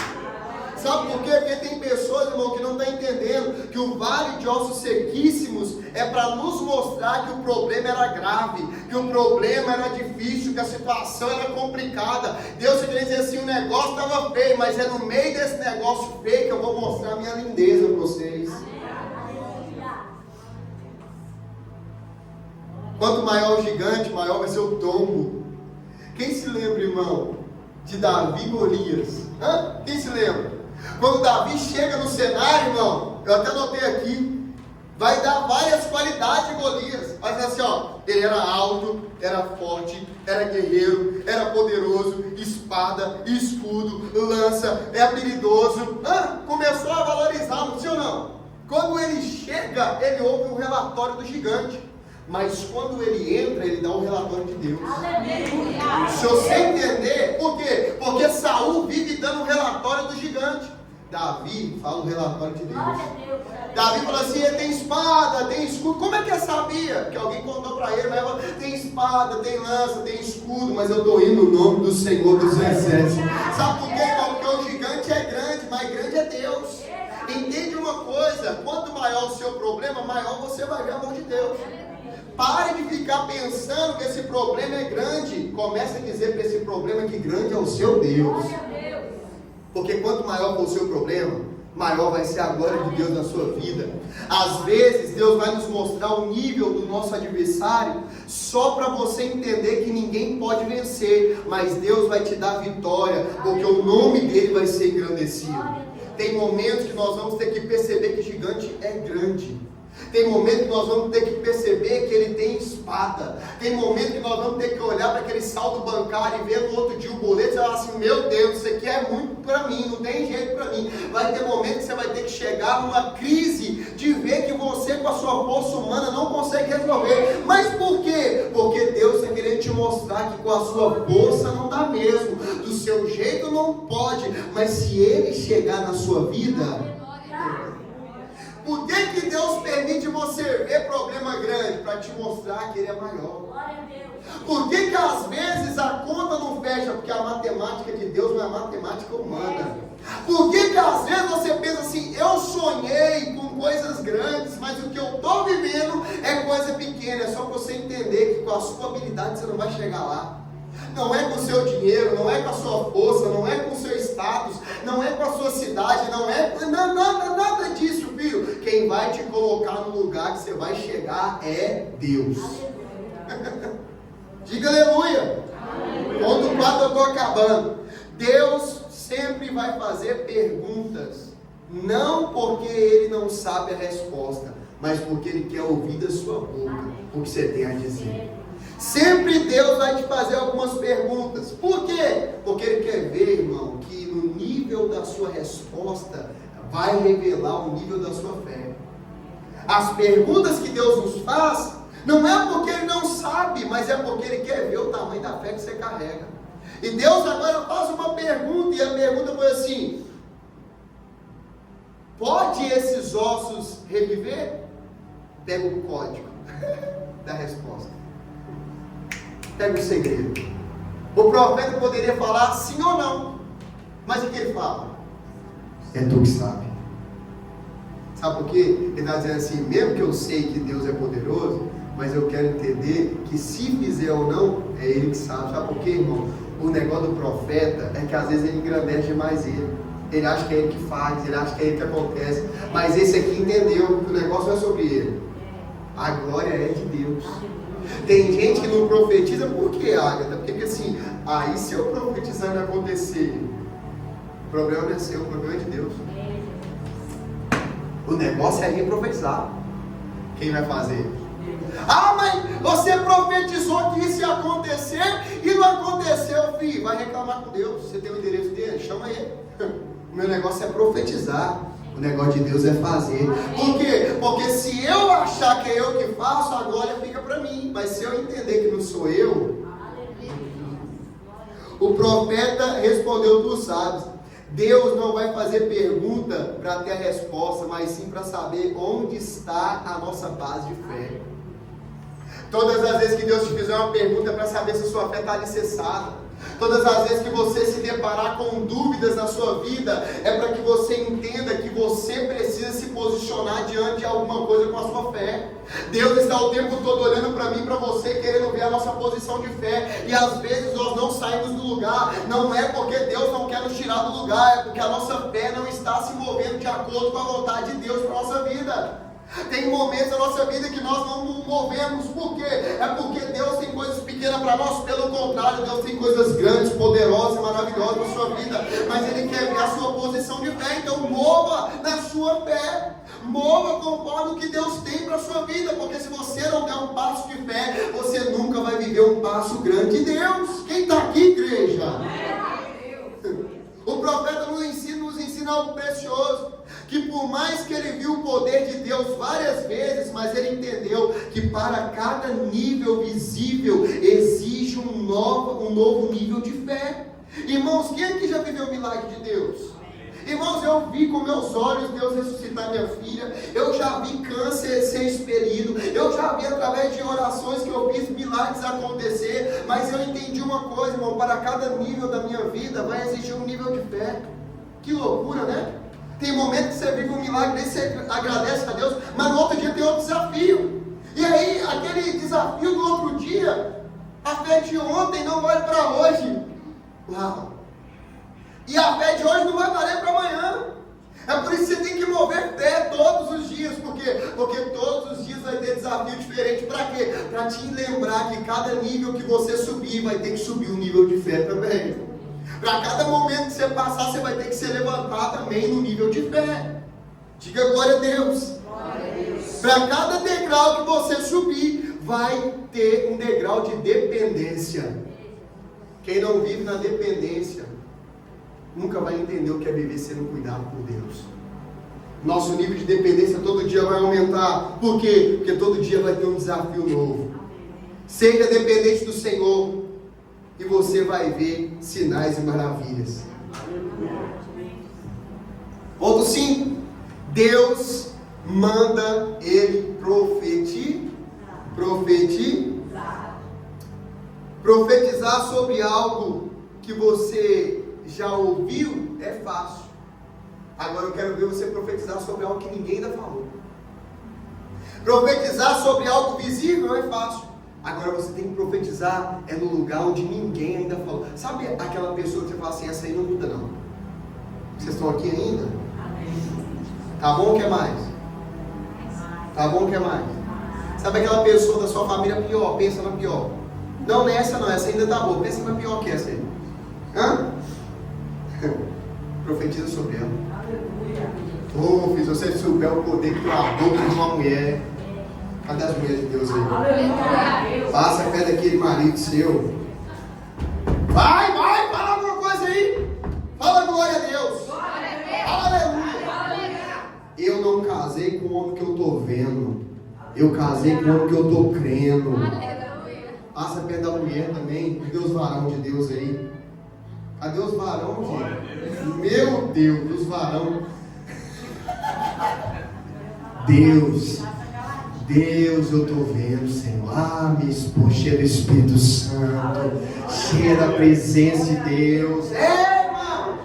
Speaker 1: Sabe por quê? Porque tem pessoas, irmão, que não estão entendendo que o vale de ossos sequíssimos é para nos mostrar que o problema era grave, que o problema era difícil, que a situação era complicada. Deus queria dizer assim, o negócio estava feio, mas é no meio desse negócio feio que eu vou mostrar a minha lindeza para vocês. Quanto maior o gigante, maior vai ser o tombo. Quem se lembra, irmão, de Davi e Golias? Quem se lembra? Quando Davi chega no cenário, irmão, eu até anotei aqui, vai dar várias qualidades de Golias. Mas assim, ó, ele era alto, era forte, era guerreiro, era poderoso, espada, escudo, lança, é habilidoso. Começou a valorizá-lo, sim ou não? Quando ele chega, ele ouve um relatório do gigante. Mas quando ele entra, ele dá um relatório de Deus. Aleluia. Se você entender, por quê? Porque Saul vive dando um relatório do gigante. Davi fala o relatório de Deus. Davi fala assim, ele tem espada, tem escudo. Como é que ele sabia? Que alguém contou para ele, mas ele tem espada, tem lança, tem escudo, mas eu estou indo no nome do Senhor dos Exércitos. Sabe por quê, irmão? Porque o gigante é grande, mas grande é Deus. Entende uma coisa, quanto maior o seu problema, maior você vai ver a mão de Deus. Pare de ficar pensando que esse problema é grande. Comece a dizer para esse problema que grande é o seu Deus. Porque quanto maior for o seu problema, maior vai ser a glória de Deus na sua vida. Às vezes Deus vai nos mostrar o nível do nosso adversário só para você entender que ninguém pode vencer, mas Deus vai te dar vitória, porque o nome dele vai ser engrandecido. Tem momentos que nós vamos ter que perceber que gigante é grande. Tem momento que nós vamos ter que perceber que ele tem espada. Tem momento que nós vamos ter que olhar para aquele saldo bancário e ver no outro dia o boleto e falar assim, meu Deus, isso aqui é muito para mim, não tem jeito para mim. Vai ter momento que você vai ter que chegar numa crise de ver que você com a sua força humana não consegue resolver. Mas por quê? Porque Deus está querendo te mostrar que com a sua força não dá mesmo. Do seu jeito não pode. Mas se ele chegar na sua vida... Por que Deus permite você ver problema grande? Para te mostrar que Ele é maior. Por que às vezes a conta não fecha? Porque a matemática de Deus não é a matemática humana. Por que às vezes você pensa assim, eu sonhei com coisas grandes, mas o que eu estou vivendo é coisa pequena. É só você entender que com a sua habilidade você não vai chegar lá. Não é com o seu dinheiro, não é com a sua força, não é com o seu status, não é com a sua cidade, não é nada disso, filho. Quem vai te colocar no lugar que você vai chegar é Deus. Diga aleluia. Ponto 4, eu estou acabando. Deus sempre vai fazer perguntas, não porque Ele não sabe a resposta, mas porque Ele quer ouvir da sua boca o que você tem a dizer. Sempre Deus vai te fazer algumas perguntas. Por quê? Porque Ele quer ver, irmão, que no nível da sua resposta vai revelar o nível da sua fé. As perguntas que Deus nos faz, não é porque Ele não sabe, mas é porque Ele quer ver o tamanho da fé que você carrega. E Deus agora faz uma pergunta, e a pergunta foi assim: pode esses ossos reviver? Pega o código da resposta. Pega o segredo. O profeta poderia falar sim ou não. Mas o que ele fala? É tu que sabe. Sabe por quê? Ele está dizendo assim, mesmo que eu sei que Deus é poderoso, mas eu quero entender que se fizer ou não, é Ele que sabe. Sabe por quê, irmão? O negócio do profeta é que às vezes ele engrandece demais ele. Ele acha que é ele que faz, ele acha que é ele que acontece. Mas esse aqui entendeu que o negócio não é sobre ele. A glória é de Deus. Tem gente que não profetiza, por quê, Agatha? Porque assim, aí se eu profetizar não acontecer, o problema não é seu, o problema é de Deus. O negócio é ir profetizar. Quem vai fazer? Ah, mas você profetizou que isso ia acontecer e não aconteceu, filho. Vai reclamar com Deus. Você tem o endereço dele? Chama ele. O meu negócio é profetizar. O negócio de Deus é fazer. Por quê? Porque se eu achar que é eu que faço, a glória fica para mim. Mas se eu entender que não sou eu, o profeta respondeu: tu sabes. Deus não vai fazer pergunta para ter a resposta, mas sim para saber onde está a nossa base de fé. Todas as vezes que Deus te fizer uma pergunta é para saber se a sua fé está alicerçada. Todas as vezes que você se deparar com dúvidas na sua vida, é para que você entenda que você precisa se posicionar diante de alguma coisa com a sua fé. Deus está o tempo todo olhando para mim e para você, querendo ver a nossa posição de fé. E às vezes nós não saímos do lugar. Não é porque Deus não quer nos tirar do lugar, é porque a nossa fé não está se movendo de acordo com a vontade de Deus para a nossa vida. Tem momentos da nossa vida que nós não nos movemos. Por quê? É porque Deus tem coisas pequenas para nós. Pelo contrário, Deus tem coisas grandes, poderosas e maravilhosas na sua vida. Mas Ele quer ver a sua posição de fé. Então mova na sua fé. Mova conforme o que Deus tem para a sua vida. Porque se você não der um passo de fé, você nunca vai viver um passo grande de Deus. Quem está aqui, igreja? O profeta nos ensina algo precioso. Que por mais que ele viu o poder de Deus várias vezes, mas ele entendeu que para cada nível visível exige um novo nível de fé. Irmãos, quem aqui já viveu o milagre de Deus? Irmãos, eu vi com meus olhos Deus ressuscitar minha filha. Eu já vi câncer ser expelido. Eu já vi através de orações que eu fiz milagres acontecer. Mas eu entendi uma coisa, irmão. Para cada nível da minha vida vai exigir um nível de fé. Que loucura, né? Tem momento que você vive um milagre, daí você agradece a Deus, mas no outro dia tem outro desafio. E aí, aquele desafio do outro dia, a fé de ontem não vale para hoje. Uau! E a fé de hoje não vai valer para amanhã. É por isso que você tem que mover fé todos os dias. Por quê? Porque todos os dias vai ter desafio diferente. Para quê? Para te lembrar que cada nível que você subir, vai ter que subir um nível de fé também. Para cada momento que você passar, você vai ter que se levantar também no nível de fé. Diga glória a Deus. Glória a Deus. Para cada degrau que você subir, vai ter um degrau de dependência. Quem não vive na dependência, nunca vai entender o que é viver sendo cuidado por Deus. Nosso nível de dependência todo dia vai aumentar. Por quê? Porque todo dia vai ter um desafio novo. Seja dependente do Senhor e você vai ver sinais e maravilhas. Ponto 5. Deus manda ele profetizar sobre algo que você já ouviu é fácil. Agora eu quero ver você profetizar sobre algo que ninguém ainda falou. Profetizar sobre algo visível é fácil. Agora você tem que profetizar no lugar onde ninguém ainda falou. Sabe aquela pessoa que você fala assim, essa aí não muda não. Vocês estão aqui ainda? Tá bom, quer mais? Tá bom, quer mais? Sabe aquela pessoa da sua família pior? Pensa na pior. Não, nessa não, essa ainda tá boa. Pensa na pior que essa aí. Hã? Profetiza sobre ela. Oh, filho, se você souber o poder que tem a boca de uma mulher. Cadê as mulheres de Deus aí? Passa perto daquele marido seu. Vai, fala alguma coisa aí. Fala glória a Deus. Aleluia. Eu não casei com o homem que eu estou vendo. Eu casei com o homem que eu estou crendo. Passa perto da mulher também. Cadê os varão de Deus aí? Cadê os varão de... Meu Deus, os varão. Deus, eu estou vendo, Senhor. Ah, minha esposa, cheia do Espírito Santo, cheia da presença de Deus. Irmão,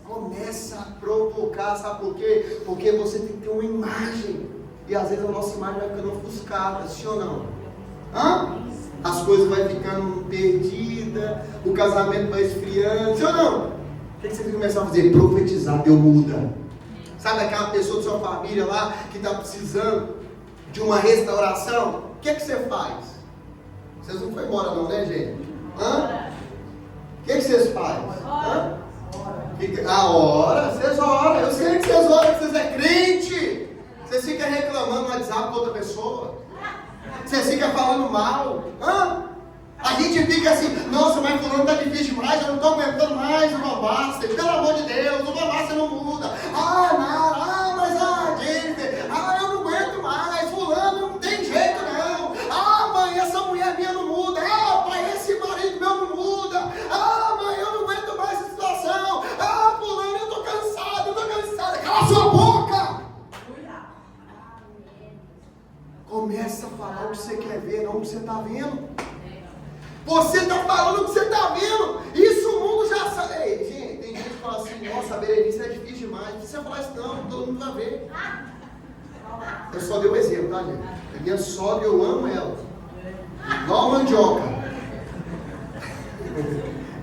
Speaker 1: começa a provocar, sabe por quê? Porque você tem que ter uma imagem. E às vezes a nossa imagem vai ficando ofuscada, sim ou não? As coisas vão ficando perdidas, o casamento vai esfriando, sim ou não? O que você tem que começar a fazer? Profetizar, Deus muda. Sabe aquela pessoa da sua família lá que está precisando de uma restauração? O que você faz? Vocês não foram embora não, né, gente? O que vocês fazem? A hora? Vocês oram. Eu sei que vocês oram, que vocês é crente. Vocês ficam reclamando no WhatsApp com outra pessoa. Vocês ficam falando mal. A gente fica assim, nossa, mas fulano tá difícil demais, eu não estou aguentando mais o Babasta. Pelo amor de Deus, o Babasta não muda. Nara, mas Jennifer, eu não aguento mais, fulano não tem jeito não. Mãe, essa mulher minha não muda. Pai, esse marido meu não muda. Mãe, eu não aguento mais essa situação. Fulano, eu tô cansada. Cala sua boca! Começa a falar o que você quer ver, não o que você está vendo. Você está falando o que você está vendo. Isso o mundo já sabe. Ei, gente, tem gente que fala assim, nossa, a Berenice é difícil demais. Não precisa falar isso não, todo mundo vai ver. Eu só dei um exemplo, tá, gente? A minha sogra, eu amo ela. Igual a mandioca.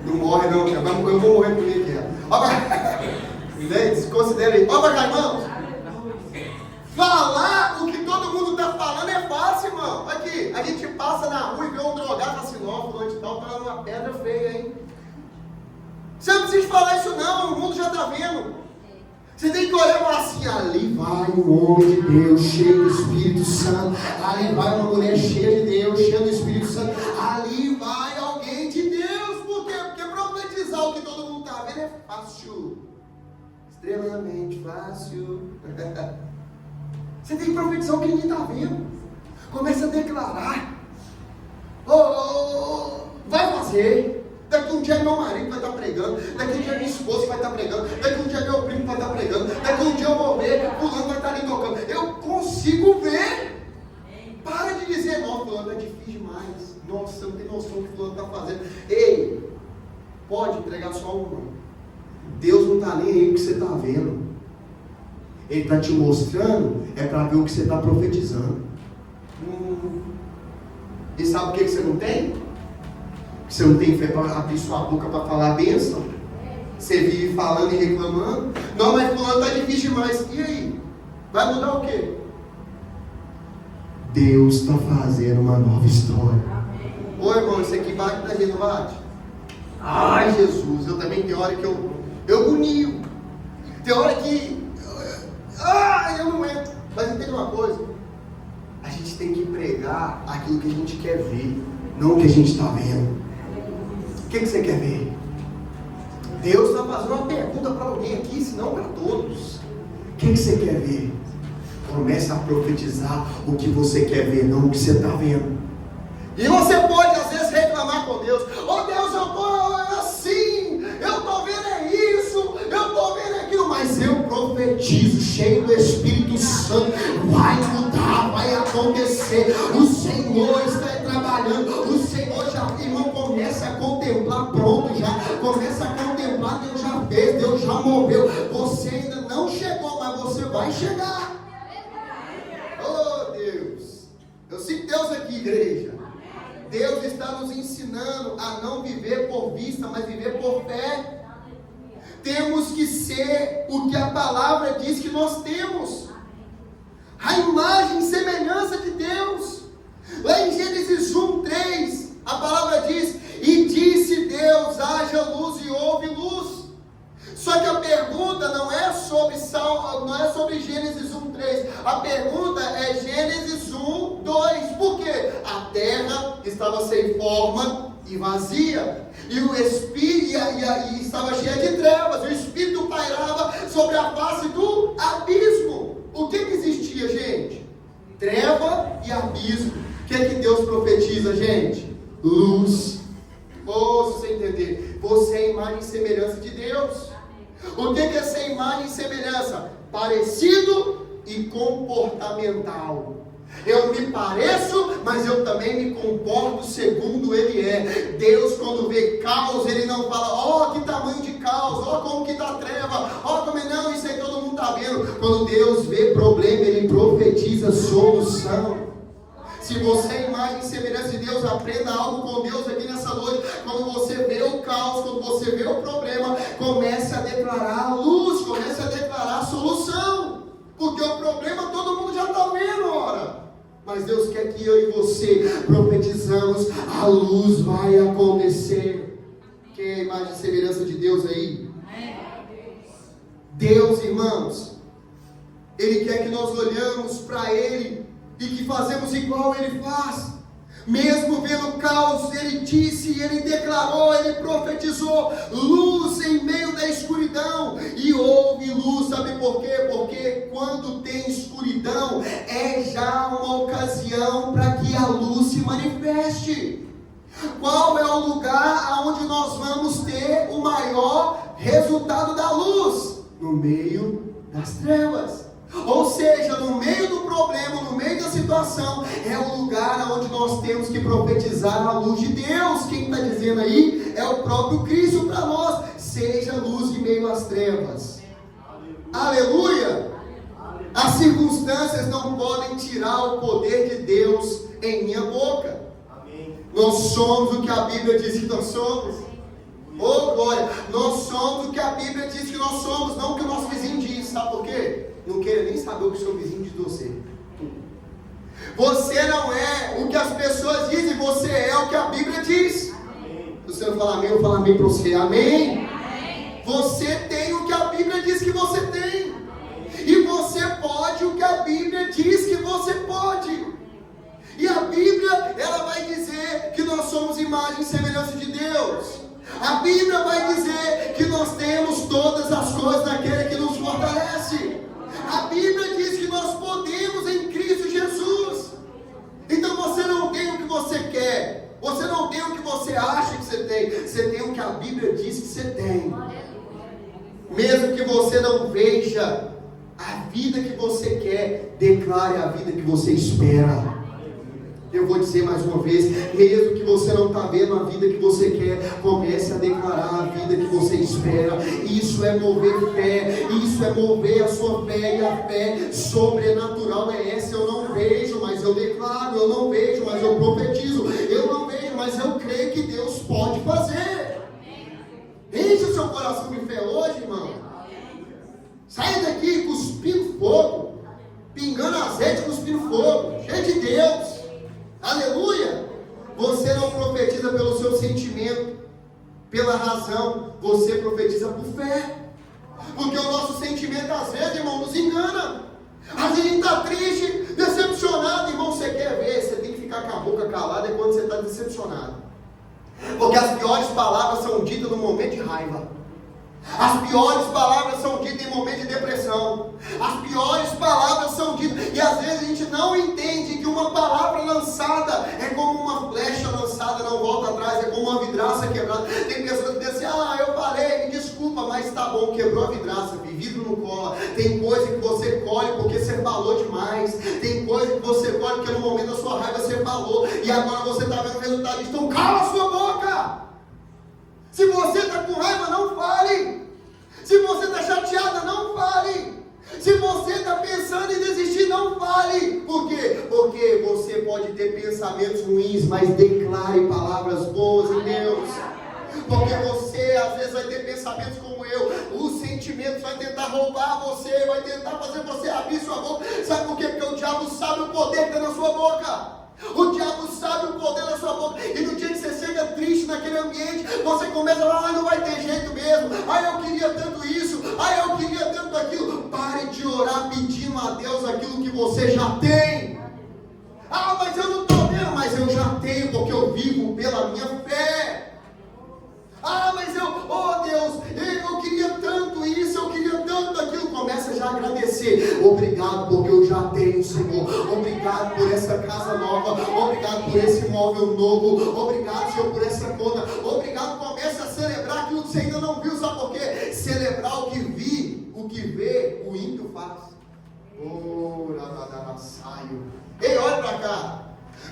Speaker 1: Não morre não, cara. Eu vou morrer por aqui. Gente, considera aí. Ó pra cá, irmãos. Falar o que todo mundo está falando é fácil, irmão. Aqui, a gente passa na rua e vê um drogado assim, fulano de tal, tá numa pedra feia, hein? Você não precisa falar isso não, o mundo já está vendo. Você tem que olhar e falar assim, ali vai um homem de Deus, cheio do Espírito Santo. Ali vai uma mulher cheia de Deus, cheia do Espírito Santo. Ali vai alguém de Deus. Por quê? Porque profetizar o que todo mundo está vendo é fácil. Extremamente fácil. Você tem que profetizar o que ninguém está vendo. Começa a declarar. Vai fazer. Daqui um dia meu marido vai estar pregando. Daqui um dia minha esposa vai estar pregando. Daqui um dia meu primo vai estar pregando. Daqui um dia eu vou ver. Fulano vai estar ali tocando. Eu consigo ver. Para de dizer, não, fulano é difícil demais. Nossa, você não tem noção do que fulano está fazendo. Ei, pode entregar só uma. Deus não está nem aí com o que você está vendo. Ele está te mostrando, é para ver o que você está profetizando. E sabe o que você não tem? Você não tem fé para abrir sua boca para falar a bênção? Você vive falando e reclamando? Não, mas fulano está difícil demais. E aí? Vai mudar o quê? Deus está fazendo uma nova história. Ô irmão, isso aqui bate da gente, não bate? Ai Jesus, eu também tem hora que eu agonio. Tem hora que eu não entro. Mas entende uma coisa? olhar aquilo que a gente quer ver, não o que a gente está vendo. O que você quer ver? Deus está fazendo uma pergunta para alguém aqui, se não para todos. O que você quer ver? Comece a profetizar o que você quer ver, não o que você está vendo. E você pode às vezes reclamar com Deus: oh Deus, eu estou assim, eu estou vendo isso, eu estou vendo aquilo, mas eu profetizo, cheio do Espírito Santo, vai mudar, vai acontecer. O Senhor está trabalhando, o Senhor já, irmão, começa a contemplar, pronto já, começa a contemplar, Deus já fez, Deus já moveu. Você ainda não chegou, mas você vai chegar. Oh Deus, eu sinto Deus aqui, igreja. Deus está nos ensinando a não viver por vista, mas viver por fé. Temos que ser o que a palavra diz que nós temos. A imagem e semelhança de Deus. Lá em Gênesis 1:3, a palavra diz: e disse Deus, haja luz, e houve luz. Só que a pergunta não é sobre Gênesis 1:3. A pergunta é Gênesis 1:2. Por quê? A terra estava sem forma e vazia, e o Espírito e estava cheia de trevas. O Espírito pairava sobre a face do abismo. O que existia, gente? Treva e abismo. O que Deus profetiza, gente? Luz. Oh, se você entender, você é a imagem e semelhança de Deus. O que é ser imagem e semelhança? Parecido e comportamental. Eu me pareço, mas eu também me comporto segundo Ele é. Deus, quando vê caos, Ele não fala: ó, que tamanho de caos, ó, como que dá treva, ó, como não, isso aí todo mundo está vendo. Quando Deus vê problema, Ele profetiza solução. Se você é imagem e semelhança de Deus, aprenda algo com Deus aqui nessa noite. Quando você vê o caos, quando você vê o problema, comece a declarar a luz, comece a declarar a solução. Porque o problema todo mundo já está vendo, ora. Mas Deus quer que eu e você profetizamos, a luz vai acontecer. Quem é a imagem e semelhança de Deus aí? Deus, irmãos, Ele quer que nós olhamos para Ele e que fazemos igual Ele faz. Mesmo vendo caos, Ele disse, Ele declarou, Ele profetizou luz em meio da escuridão, e houve luz. Sabe por quê? Porque quando tem escuridão, é já uma ocasião para que a luz se manifeste. Qual é o lugar onde nós vamos ter o maior resultado da luz? No meio das trevas. Ou seja, no meio do problema, no meio da situação, é o lugar onde nós temos que profetizar a luz de Deus. Quem está dizendo aí é o próprio Cristo para nós. Seja luz em meio às trevas. Aleluia! As circunstâncias não podem tirar o poder de Deus em minha boca. Nós somos o que a Bíblia diz que nós somos. Oh glória! Nós somos o que a Bíblia diz que nós somos, não o que o nosso vizinho diz. Sabe por quê? Não queira nem saber o que o seu vizinho diz de você. Você não é o que as pessoas dizem, você é o que a Bíblia diz. Se você não falar amém, eu falo amém para você. Amém? Você tem o que a Bíblia diz que você tem. E você pode o que a Bíblia diz que você pode. E a Bíblia, ela vai dizer que nós somos imagem e semelhança de Deus. A Bíblia vai dizer que nós temos todas as coisas naquele que nos fortalece. A Bíblia diz que nós podemos em Cristo Jesus. Então você não tem o que você quer. Você não tem o que você acha que você tem. Você tem o que a Bíblia diz que você tem. Mesmo que você não veja a vida que você quer, declare a vida que você espera. Eu vou dizer mais uma vez, mesmo que você não está vendo a vida que você quer, comece a declarar a vida que você espera. Isso é mover fé, isso é mover a sua fé, e a fé sobrenatural é essa. Eu não vejo, mas eu declaro. Eu não vejo, mas eu profetizo. Eu não vejo, mas eu creio que Deus pode fazer. Enche o seu coração de fé hoje, irmão. Sai daqui cuspindo fogo, pingando azeite, cuspindo fogo, cheio de Deus. Aleluia! Você não profetiza pelo seu sentimento, pela razão, você profetiza por fé. Porque o nosso sentimento às vezes, irmão, nos engana. Às vezes a gente está triste, decepcionado, irmão, você quer ver, você tem que boca calada é quando você está decepcionado. Porque as piores palavras são ditas no momento de raiva. As piores palavras são ditas em momento de depressão. As piores palavras são ditas. E às vezes a gente não entende que uma palavra lançada é como uma flecha lançada, não volta atrás, é como uma vidraça quebrada. Tem pessoas que dizem assim, eu falei, me desculpa, mas tá bom, quebrou a vidraça, vidro não cola. Tem coisa que você colhe porque você falou demais. Tem coisa que você colhe porque no momento da sua raiva você falou. E agora você está vendo o resultado disso. Então cala a sua boca! Se você está com raiva, não fale. Se você está chateada, não fale. Se você está pensando em desistir, não fale. Por quê? Porque você pode ter pensamentos ruins, mas declare palavras boas em Deus. Porque você às vezes vai ter pensamentos como eu. Os sentimentos vai tentar roubar você, vai tentar fazer você abrir sua boca. Sabe por quê? Porque o diabo sabe o poder que está na sua boca. O diabo sabe o poder da sua boca. E no dia que você chega triste naquele ambiente, você começa a falar, não vai ter jeito mesmo. Eu queria tanto isso. Eu queria tanto aquilo. Pare de orar pedindo a Deus aquilo que você já tem. Mas eu não estou vendo. Mas eu já tenho, porque eu vivo pela minha fé. Mas Deus, eu queria tanto isso, eu queria tanto aquilo. Começa já a agradecer. Obrigado porque eu já tenho, Senhor. Obrigado por essa casa nova. Obrigado por esse imóvel novo. Obrigado, Senhor, por essa conta. Obrigado. Começa a celebrar aquilo que você ainda não viu. Sabe por quê? Celebrar o que vê, o ímpio faz. Ei, olha para cá.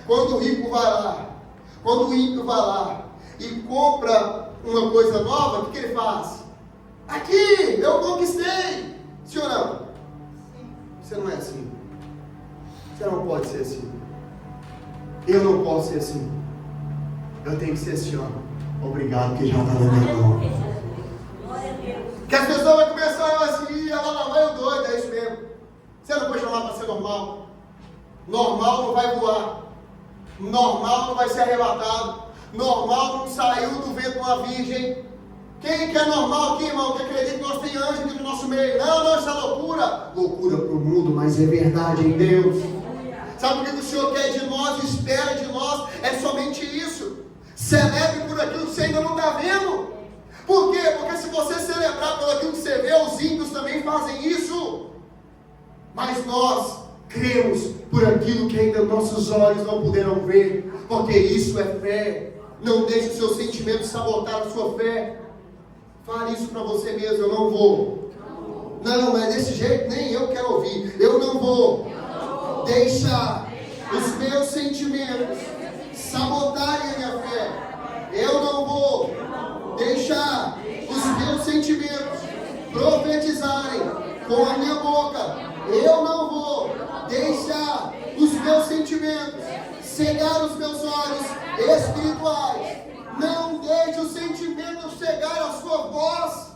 Speaker 1: Quando o rico vai lá, quando o ímpio vai lá e compra uma coisa nova, o que ele faz? Aqui, eu conquistei. Sim ou não? Você não é assim. Você não pode ser assim. Eu não posso ser assim. Eu tenho que ser assim, ó. Obrigado, que já está na minha mão. Que as pessoas vão começar a falar assim, lá vai o doido, é isso mesmo. Você não foi chamado para ser normal. Normal não vai voar. Normal não vai ser arrebatado. Normal não saiu do ventre uma virgem. Quem que é normal aqui, irmão? Que acredita que nós temos anjos aqui no nosso meio? Não, isso é loucura. Loucura para o mundo, mas é verdade em Deus. Sabe o que o Senhor quer de nós, espera de nós? É somente isso. Celebre por aquilo que você ainda não está vendo. Por quê? Porque se você celebrar por aquilo que você vê, os ímpios também fazem isso. Mas nós cremos por aquilo que ainda nossos olhos não puderam ver. Porque isso é fé. Não deixe os seus sentimentos sabotar a sua fé. Fale isso para você mesmo, eu não vou. Não, é desse jeito, nem eu quero ouvir. Eu não vou deixar os meus sentimentos sabotarem a minha fé. Eu não vou deixar os meus sentimentos profetizarem com a minha boca. Eu não vou deixar os meus sentimentos cegar os meus olhos espirituais. Não deixe o sentimento cegar a sua voz.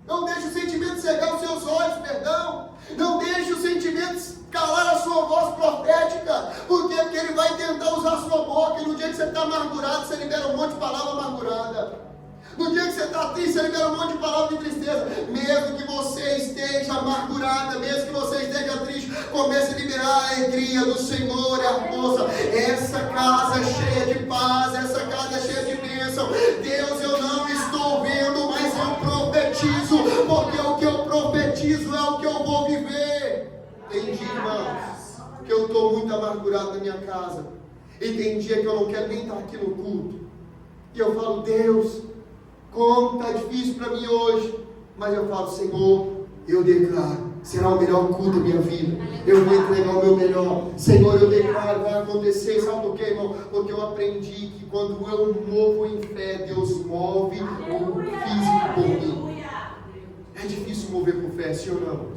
Speaker 1: Não deixe o sentimento cegar os seus olhos, perdão. Não deixe o sentimento calar a sua voz profética. Por quê? Porque ele vai tentar usar a sua boca. E no dia que você está amargurado, você libera um monte de palavra amargurada. No dia que você está triste, você libera um monte de palavras de tristeza. Mesmo que você esteja amargurada, mesmo que você esteja triste, comece a liberar a alegria do Senhor e a força. Essa casa é cheia de paz, essa casa é cheia de bênção. Deus, eu não estou vendo, mas eu profetizo, porque o que eu profetizo é o que eu vou viver. Tem dia, irmãos, que eu estou muito amargurado na minha casa. E tem dia que eu não quero nem estar aqui no culto. E eu falo, Deus, como está difícil para mim hoje. Mas eu falo, Senhor, eu declaro, será o melhor culto da minha vida. Eu vou entregar o meu melhor. Senhor, eu declaro, vai acontecer. Sabe por quê, irmão? Porque eu aprendi que quando eu movo em fé, Deus move o físico por mim. É difícil mover por fé, sim ou não?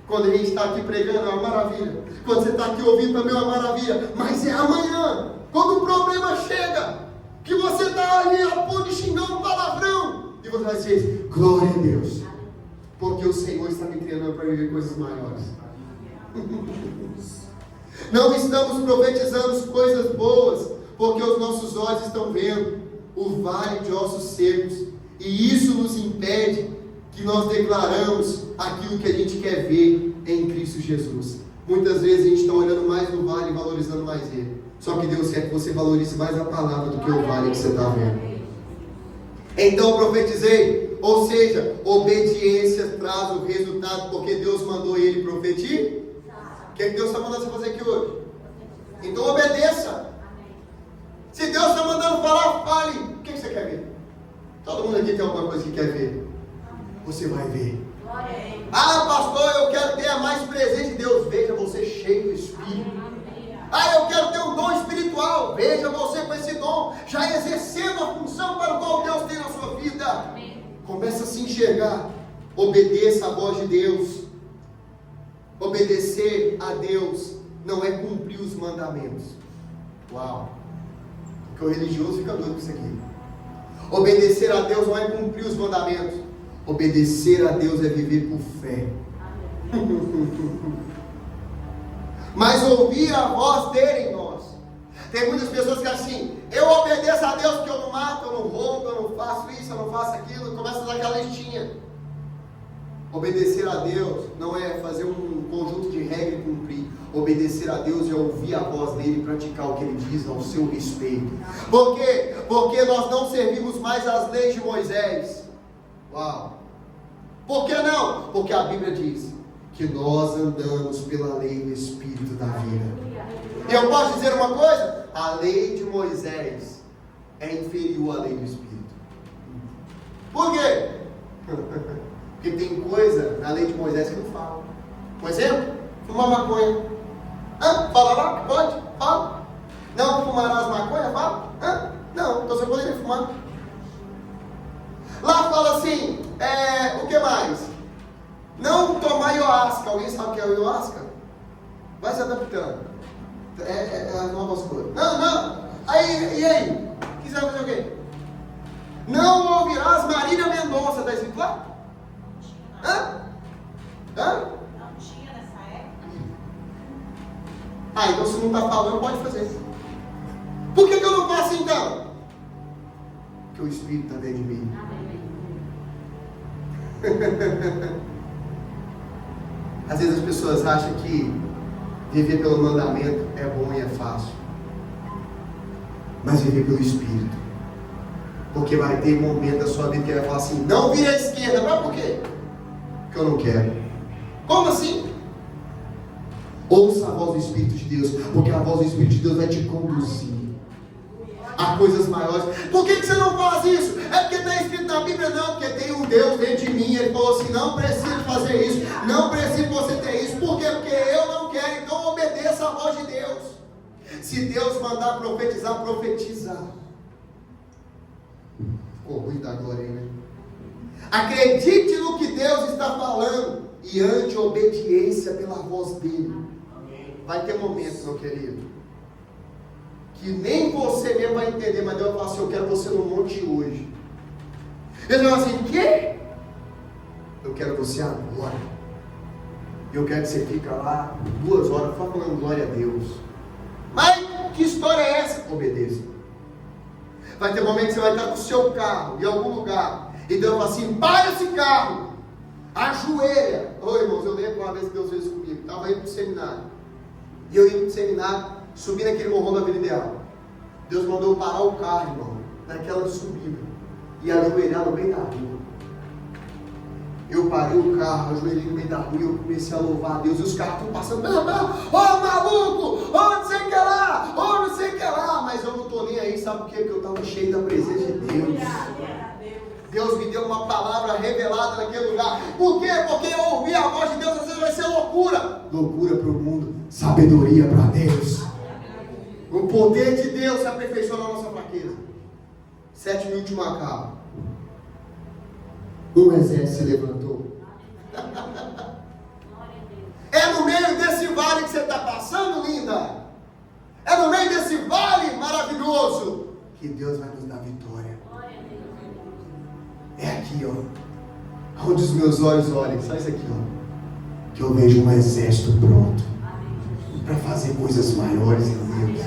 Speaker 1: Quando a gente está aqui pregando, é uma maravilha. Quando você está aqui ouvindo, também é uma maravilha. Mas é amanhã, quando o problema chega, que você está ali a ponto de xingar um palavrão, e você vai dizer, glória a Deus, porque o Senhor está me treinando para viver coisas maiores. Não estamos profetizando coisas boas, porque os nossos olhos estão vendo o vale de ossos secos, e isso nos impede que nós declaramos aquilo que a gente quer ver em Cristo Jesus. Muitas vezes a gente está olhando mais no vale e valorizando mais Ele. Só que Deus quer que você valorize mais a palavra do que o vale que você está vendo. Então profetizei, ou seja, obediência traz o resultado, porque Deus mandou ele profetizar. O que é que Deus está mandando você fazer aqui hoje? Então obedeça. Se Deus está mandando falar, fale. O que você quer ver? Todo mundo aqui tem alguma coisa que quer ver. Você vai ver. Ah, pastor, eu quero ter a mais presente de Deus. Veja você cheio do Espírito. Ah, eu quero ter um dom espiritual. Veja você com esse dom, já exercendo a função para o qual Deus tem na sua vida. Começa a se enxergar. Obedeça a voz de Deus. Obedecer a Deus não é cumprir os mandamentos. Uau! Porque o religioso fica doido com isso aqui. Obedecer a Deus não é cumprir os mandamentos. Obedecer a Deus é viver por fé. Mas ouvir a voz dele em nós. Tem muitas pessoas que assim, eu obedeço a Deus porque eu não mato, eu não roubo, eu não faço isso, eu não faço aquilo, começa a dar aquela listinha. Obedecer a Deus não é fazer um conjunto de regras e cumprir. Obedecer a Deus é ouvir a voz dele e praticar o que ele diz ao seu respeito. Por quê? Porque nós não servimos mais as leis de Moisés. Uau! Por que não? Porque a Bíblia diz que nós andamos pela lei do Espírito da vida. E eu posso dizer uma coisa? A lei de Moisés é inferior à lei do Espírito. Por quê? Porque tem coisa na lei de Moisés que não fala. Por exemplo, fumar maconha. Fala lá? Pode? Fala. Não fumarás maconha? Fala. Não, então você poderia fumar. Lá fala assim, o que mais? Não tomar ayahuasca. Alguém sabe o que é ayahuasca? Vai se adaptando. As novas coisas. Não. Aí, e aí? Quiser fazer o quê? Não ouvirás Marília Mendonça. Está escrito lá?
Speaker 2: Não tinha nessa época.
Speaker 1: Então se não está falando, pode fazer. Por que eu não faço então? Porque o Espírito está dentro de mim. Às vezes as pessoas acham que viver pelo mandamento é bom e é fácil. Mas viver pelo Espírito. Porque vai ter um momento da sua vida que ele vai falar assim, não vira à esquerda. Mas por quê? Porque eu não quero. Como assim? Ouça a voz do Espírito de Deus. Porque a voz do Espírito de Deus vai te conduzir a coisas maiores. Por que você não faz isso? É porque está escrito na Bíblia? Não, porque tem um Deus dentro de mim. Ele falou assim, não precisa fazer isso. Não precisa você ter isso. Por quê? Porque eu não quero. Então obedeça a voz de Deus. Se Deus mandar profetizar, profetiza. Ficou ruim da glória aí, né? Acredite no que Deus está falando e ande obediência pela voz dele. Vai ter momentos, meu querido, que nem você mesmo vai entender, mas Deus vai falar assim, eu quero você no monte hoje. Ele vai falar assim, quê? Eu quero você agora. Eu quero que você fique lá 2 horas só falando glória a Deus. Mas que história é essa? Obedeça. Vai ter momentos que você vai estar com o seu carro em algum lugar e Deus fala assim, para esse carro, ajoelha. Ô irmãos, eu lembro uma vez que Deus fez isso comigo. Estava indo para o seminário. E eu indo para o seminário, subi naquele morrão da Vila Ideal. Deus mandou eu parar o carro, irmão, naquela de subida, e ajoelhar no meio da rua. Eu parei o carro, ajoelhei no meio da rua e eu comecei a louvar a Deus. E os carros estão passando, maluco, não sei o que lá, não sei o que lá. Mas eu não estou nem aí, sabe por quê? Porque eu estava cheio da presença de Deus. Deus me deu uma palavra revelada naquele lugar. Por quê? Porque eu ouvi a voz de Deus, às vezes vai ser loucura. Loucura para o mundo, sabedoria para Deus. O poder de Deus se aperfeiçoa na nossa fraqueza. 7 mil de Macau. Um exército se levantou. É no meio desse vale que você está passando, linda. É no meio desse vale maravilhoso que Deus vai nos dar vitória. É aqui, ó, onde os meus olhos olham. Só isso aqui, ó, que eu vejo um exército pronto para fazer coisas maiores em Deus.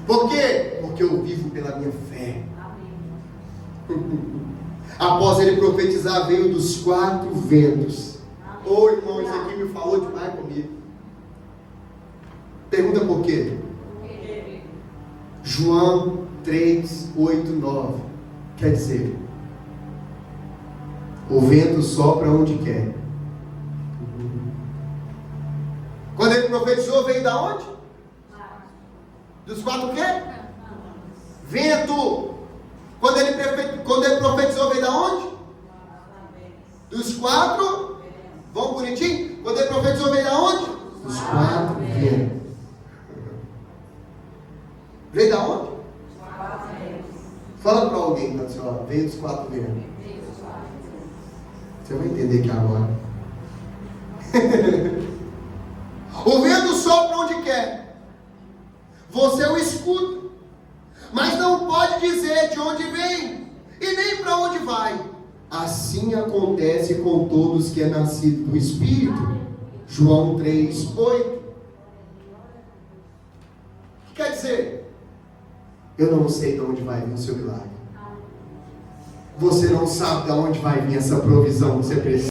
Speaker 1: Por quê? Porque eu vivo pela minha fé. Após ele profetizar, veio dos 4 ventos. Ô irmão, isso aqui me falou demais comigo. Pergunta por quê? João 3, 8, 9. Quer dizer, o vento sopra onde quer. Quando ele profetizou, veio da onde? Dos quatro o quê? Vento. Quando ele profetizou, veio da onde? Dos quatro. Vamos bonitinho? Quando ele profetizou, veio da onde? Dos quatro ventos. Veio da onde? Fala para alguém que está do seu lado. Veio dos quatro ventos. Você vai entender aqui agora. O vento sopra onde quer. Você o escuta, mas não pode dizer de onde vem e nem para onde vai. Assim acontece com todos que é nascido do Espírito. João 3, 8. O que quer dizer? Eu não sei de onde vai vir o seu milagre. Você não sabe de onde vai vir essa provisão que você precisa.